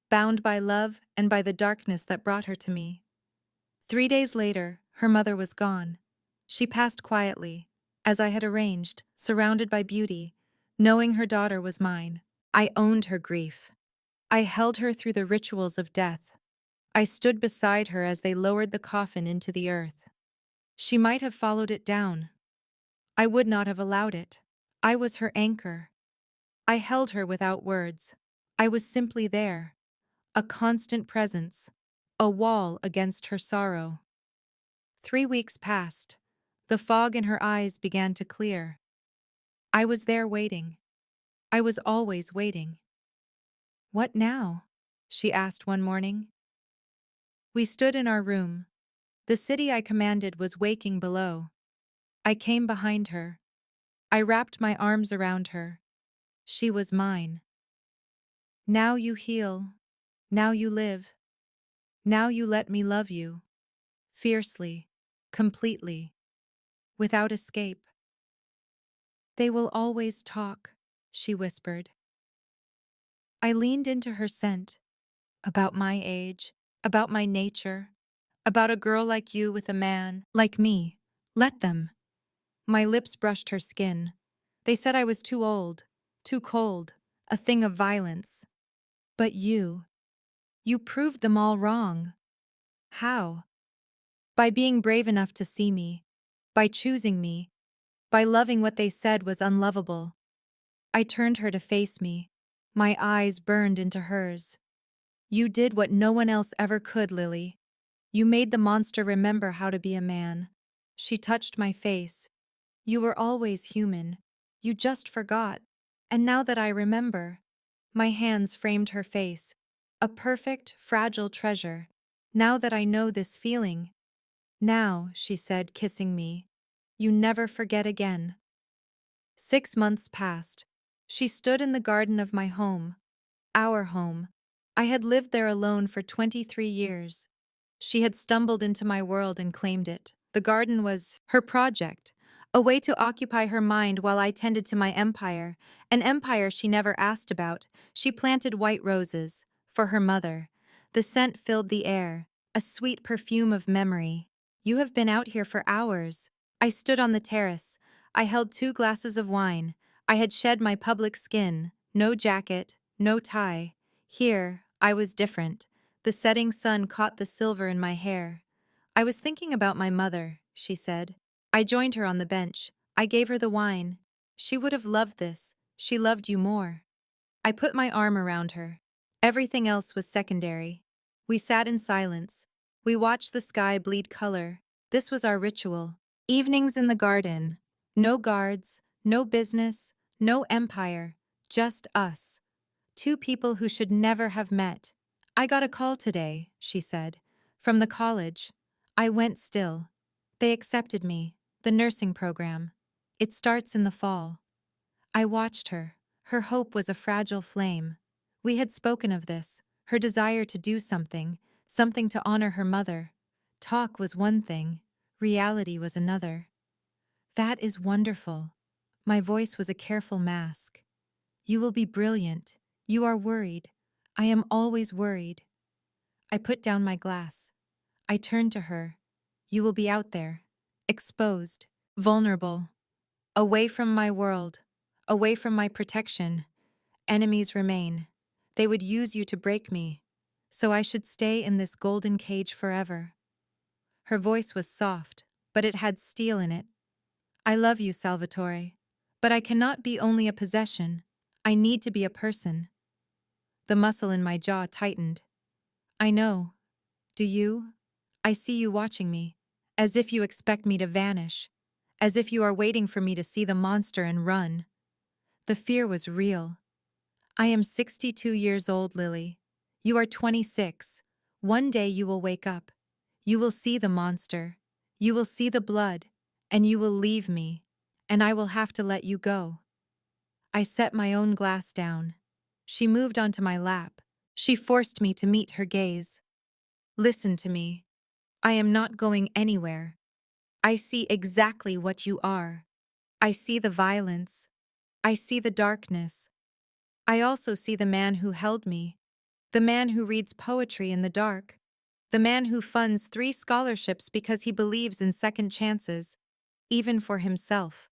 bound by love and by the darkness that brought her to me. 3 days later, her mother was gone. She passed quietly, as I had arranged, surrounded by beauty, knowing her daughter was mine. I owned her grief. I held her through the rituals of death. I stood beside her as they lowered the coffin into the earth. She might have followed it down. I would not have allowed it. I was her anchor. I held her without words. I was simply there, a constant presence, a wall against her sorrow. 3 weeks passed. The fog in her eyes began to clear. I was there waiting. I was always waiting. What now? She asked one morning. We stood in our room. The city I commanded was waking below. I came behind her. I wrapped my arms around her. She was mine. Now you heal. Now you live. Now you let me love you. Fiercely. Completely. Without escape. They will always talk, she whispered. I leaned into her scent. About my age. About my nature. About a girl like you with a man like me. Let them. My lips brushed her skin. They said I was too old, too cold, a thing of violence. But you proved them all wrong. How? By being brave enough to see me, by choosing me, by loving what they said was unlovable. I turned her to face me. My eyes burned into hers. You did what no one else ever could, Lily. You made the monster remember how to be a man. She touched my face. You were always human. You just forgot. And now that I remember, my hands framed her face. A perfect, fragile treasure. Now that I know this feeling. Now, she said, kissing me. You never forget again. 6 months passed. She stood in the garden of my home. Our home. I had lived there alone for 23 years. She had stumbled into my world and claimed it. The garden was her project, a way to occupy her mind while I tended to my empire, an empire she never asked about. She planted white roses, for her mother. The scent filled the air, a sweet perfume of memory. You have been out here for hours. I stood on the terrace. I held 2 glasses of wine. I had shed my public skin, no jacket, no tie. Here, I was different. The setting sun caught the silver in my hair. I was thinking about my mother, she said. I joined her on the bench. I gave her the wine. She would have loved this. She loved you more. I put my arm around her. Everything else was secondary. We sat in silence. We watched the sky bleed color. This was our ritual. Evenings in the garden. No guards, no business, no empire. Just us. 2 people who should never have met. I got a call today, she said, from the college. I went still. They accepted me, the nursing program. It starts in the fall. I watched her. Her hope was a fragile flame. We had spoken of this, her desire to do something, something to honor her mother. Talk was one thing, reality was another. That is wonderful. My voice was a careful mask. You will be brilliant. You are worried. I am always worried. I put down my glass. I turned to her. You will be out there, exposed, vulnerable, away from my world, away from my protection. Enemies remain. They would use you to break me. So I should stay in this golden cage forever. Her voice was soft, but it had steel in it. I love you, Salvatore. But I cannot be only a possession. I need to be a person. The muscle in my jaw tightened. I know. Do you? I see you watching me, as if you expect me to vanish, as if you are waiting for me to see the monster and run. The fear was real. I am 62 years old, Lily. You are 26. One day you will wake up. You will see the monster. You will see the blood, and you will leave me, and I will have to let you go. I set my own glass down. She moved onto my lap. She forced me to meet her gaze. Listen to me. I am not going anywhere. I see exactly what you are. I see the violence. I see the darkness. I also see the man who held me, the man who reads poetry in the dark, the man who funds 3 scholarships because he believes in second chances, even for himself.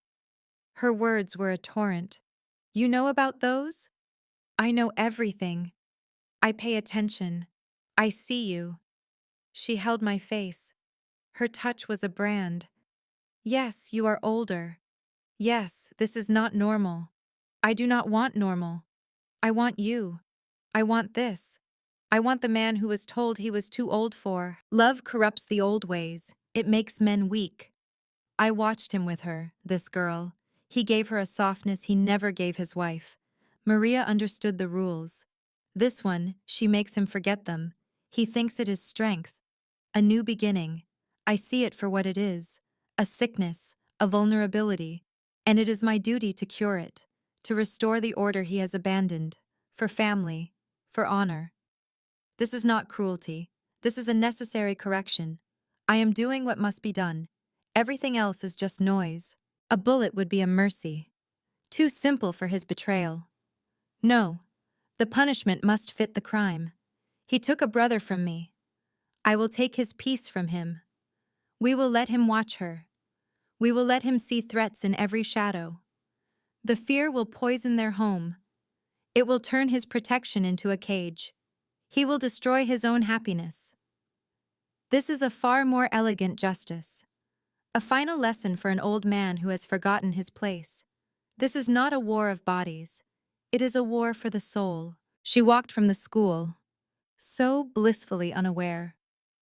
Her words were a torrent. You know about those? I know everything. I pay attention. I see you. She held my face. Her touch was a brand. Yes, you are older. Yes, this is not normal. I do not want normal. I want you. I want this. I want the man who was told he was too old for. Love corrupts the old ways. It makes men weak. I watched him with her, this girl. He gave her a softness he never gave his wife. Maria understood the rules. This one, she makes him forget them. He thinks it is strength. A new beginning. I see it for what it is. A sickness, a vulnerability. And it is my duty to cure it, to restore the order he has abandoned. For family, for honor. This is not cruelty. This is a necessary correction. I am doing what must be done. Everything else is just noise. A bullet would be a mercy. Too simple for his betrayal. No, the punishment must fit the crime. He took a brother from me. I will take his peace from him. We will let him watch her. We will let him see threats in every shadow. The fear will poison their home. It will turn his protection into a cage. He will destroy his own happiness. This is a far more elegant justice. A final lesson for an old man who has forgotten his place. This is not a war of bodies. It is a war for the soul. She walked from the school, so blissfully unaware.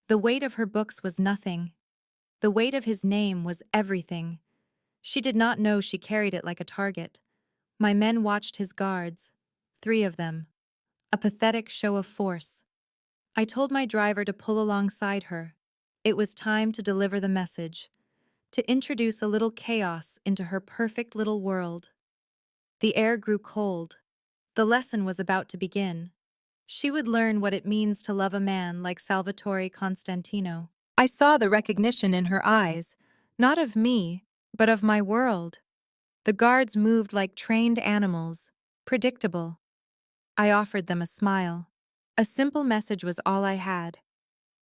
The weight of her books was nothing. The weight of his name was everything. She did not know she carried it like a target. My men watched his guards, 3 of them. A pathetic show of force. I told my driver to pull alongside her. It was time to deliver the message, to introduce a little chaos into her perfect little world. The air grew cold. The lesson was about to begin. She would learn what it means to love a man like Salvatore Constantino. I saw the recognition in her eyes, not of me, but of my world. The guards moved like trained animals, predictable. I offered them a smile. A simple message was all I had.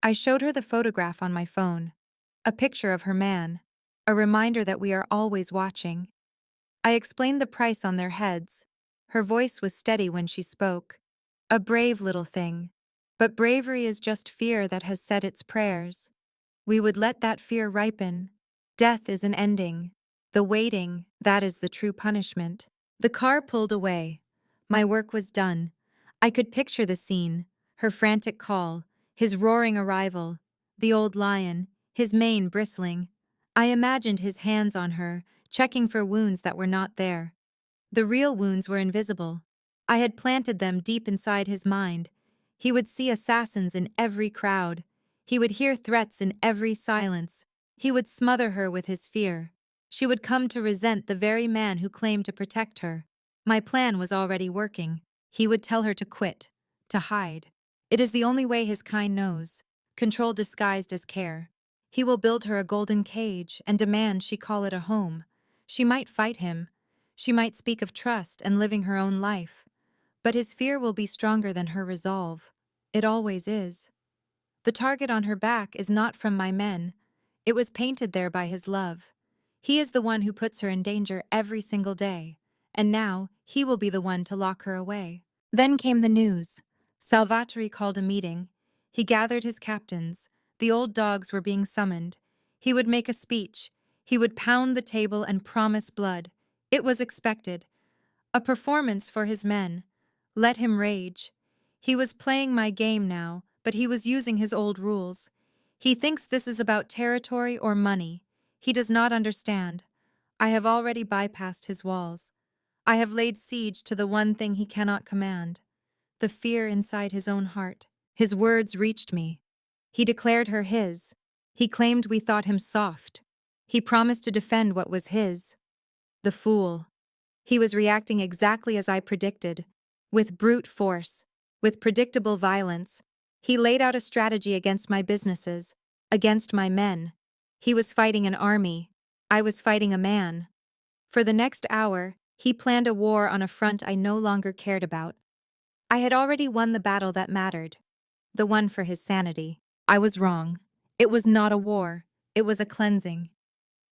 I showed her the photograph on my phone, a picture of her man, a reminder that we are always watching. I explained the price on their heads. Her voice was steady when she spoke. A brave little thing. But bravery is just fear that has said its prayers. We would let that fear ripen. Death is an ending. The waiting, that is the true punishment. The car pulled away. My work was done. I could picture the scene, her frantic call, his roaring arrival, the old lion, his mane bristling. I imagined his hands on her, checking for wounds that were not there. The real wounds were invisible. I had planted them deep inside his mind. He would see assassins in every crowd. He would hear threats in every silence. He would smother her with his fear. She would come to resent the very man who claimed to protect her. My plan was already working. He would tell her to quit, to hide. It is the only way his kind knows. Control disguised as care. He will build her a golden cage and demand she call it a home. She might fight him. She might speak of trust and living her own life. But his fear will be stronger than her resolve. It always is. The target on her back is not from my men. It was painted there by his love. He is the one who puts her in danger every single day. And now, he will be the one to lock her away. Then came the news. Salvatore called a meeting. He gathered his captains. The old dogs were being summoned. He would make a speech. He would pound the table and promise blood. It was expected. A performance for his men. Let him rage. He was playing my game now, but he was using his old rules. He thinks this is about territory or money. He does not understand. I have already bypassed his walls. I have laid siege to the one thing he cannot command. The fear inside his own heart. His words reached me. He declared her his. He claimed we thought him soft. He promised to defend what was his. The fool. He was reacting exactly as I predicted, with brute force, with predictable violence. He laid out a strategy against my businesses, against my men. He was fighting an army. I was fighting a man. For the next hour, he planned a war on a front I no longer cared about. I had already won the battle that mattered, the one for his sanity. I was wrong. It was not a war. It was a cleansing.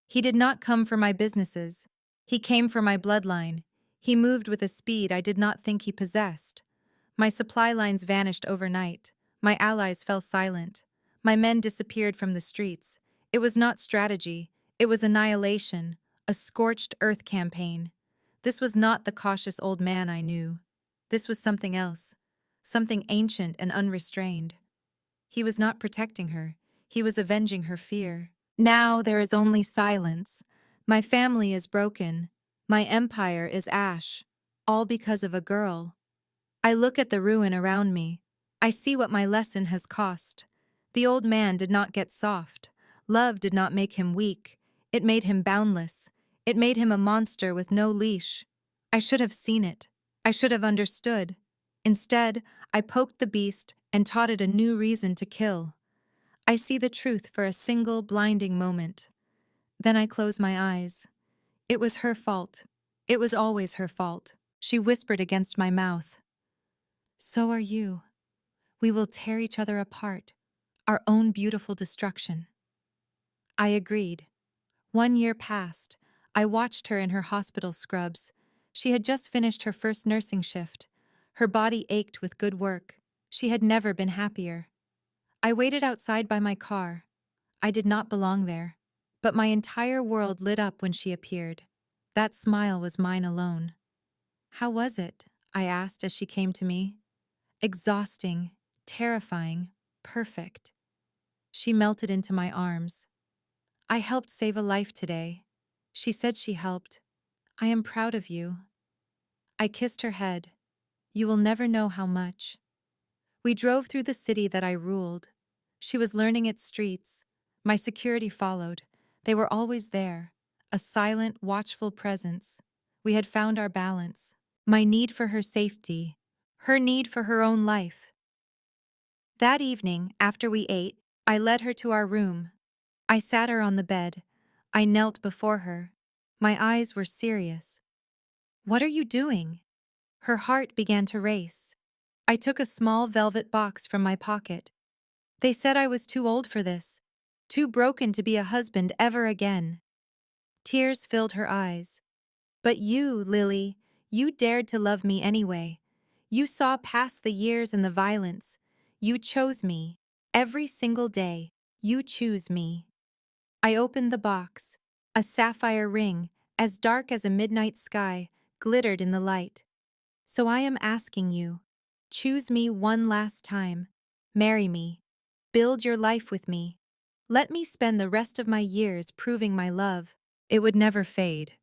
He did not come for my businesses. He came for my bloodline. He moved with a speed I did not think he possessed. My supply lines vanished overnight. My allies fell silent. My men disappeared from the streets. It was not strategy. It was annihilation, a scorched earth campaign. This was not the cautious old man I knew. This was something else, something ancient and unrestrained. He was not protecting her. He was avenging her fear. Now there is only silence. My family is broken. My empire is ash. all because of a girl. I look at the ruin around me. I see what my lesson has cost. The old man did not get soft. Love did not make him weak. It made him boundless. It made him a monster with no leash. I should have seen it. I should have understood. Instead, I poked the beast and taught it a new reason to kill. I see the truth for a single blinding moment. Then I close my eyes. It was her fault. It was always her fault. She whispered against my mouth. So are you. We will tear each other apart, our own beautiful destruction. I agreed. 1 year passed. I watched her in her hospital scrubs. She had just finished her first nursing shift. Her body ached with good work. She had never been happier. I waited outside by my car. I did not belong there. But my entire world lit up when she appeared. That smile was mine alone. How was it? I asked as she came to me. Exhausting, terrifying, perfect. She melted into my arms. I helped save a life today. She said she helped. I am proud of you. I kissed her head. You will never know how much. We drove through the city that I ruled. She was learning its streets. My security followed. They were always there, a silent, watchful presence. We had found our balance. My need for her safety, her need for her own life. That evening, after we ate, I led her to our room. I sat her on the bed. I knelt before her. My eyes were serious. What are you doing? Her heart began to race. I took a small velvet box from my pocket. They said I was too old for this, too broken to be a husband ever again. Tears filled her eyes. But you, Lily, you dared to love me anyway. You saw past the years and the violence. You chose me. Every single day, you choose me. I opened the box. A sapphire ring, as dark as a midnight sky, glittered in the light. So I am asking you, choose me one last time. Marry me. Build your life with me. Let me spend the rest of my years proving my love. It would never fade.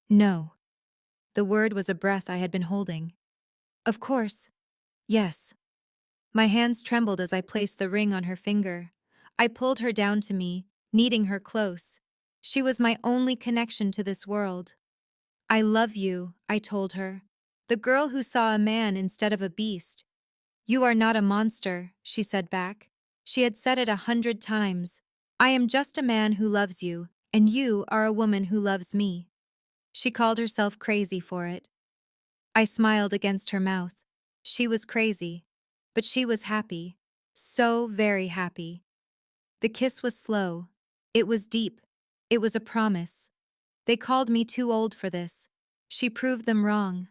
No. The word was a breath I had been holding. Of course. Yes. My hands trembled as I placed the ring on her finger. I pulled her down to me, kneading her close. She was my only connection to this world. I love you, I told her. The girl who saw a man instead of a beast. You are not a monster, she said back. She had said it 100 times. I am just a man who loves you, and you are a woman who loves me. She called herself crazy for it. I smiled against her mouth. She was crazy, but she was happy. So very happy. The kiss was slow. It was deep. It was a promise. They called me too old for this. She proved them wrong.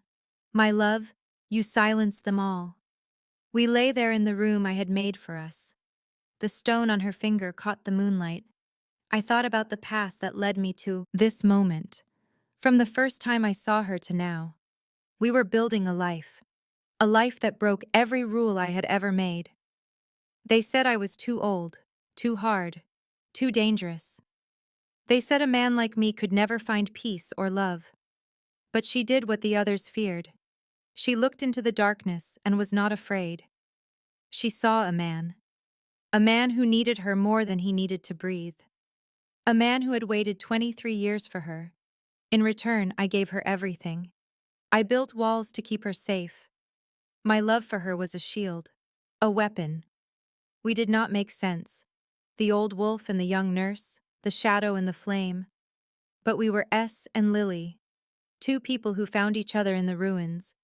My love, you silenced them all. We lay there in the room I had made for us. The stone on her finger caught the moonlight. I thought about the path that led me to this moment. From the first time I saw her to now. We were building a life that broke every rule I had ever made. They said I was too old, too hard, too dangerous. They said a man like me could never find peace or love. But she did what the others feared. She looked into the darkness and was not afraid. She saw a man who needed her more than he needed to breathe. A man who had waited 23 years for her. In return, I gave her everything. I built walls to keep her safe. My love for her was a shield, a weapon. We did not make sense. The old wolf and the young nurse, the shadow and the flame. But we were S and Lily, two people who found each other in the ruins.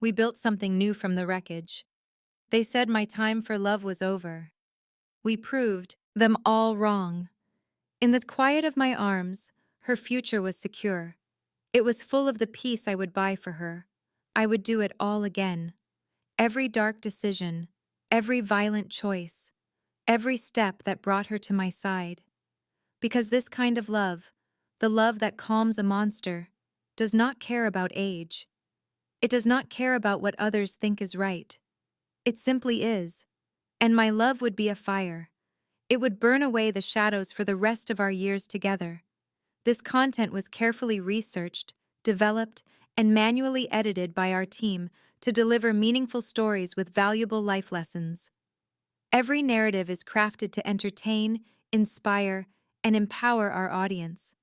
We built something new from the wreckage. They said my time for love was over. We proved them all wrong. In the quiet of my arms, her future was secure. It was full of the peace I would buy for her. I would do it all again. Every dark decision, every violent choice, every step that brought her to my side. Because this kind of love, the love that calms a monster, does not care about age. It does not care about what others think is right. It simply is. And my love would be a fire. It would burn away the shadows for the rest of our years together. This content was carefully researched, developed, and manually edited by our team to deliver meaningful stories with valuable life lessons. Every narrative is crafted to entertain, inspire, and empower our audience.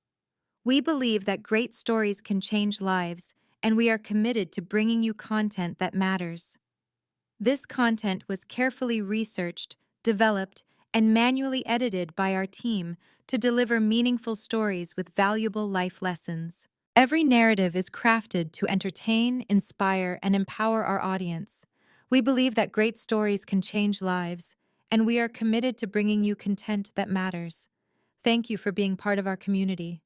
We believe that great stories can change lives, and we are committed to bringing you content that matters. This content was carefully researched, developed, and manually edited by our team to deliver meaningful stories with valuable life lessons. Every narrative is crafted to entertain, inspire, and empower our audience. We believe that great stories can change lives, and we are committed to bringing you content that matters. Thank you for being part of our community.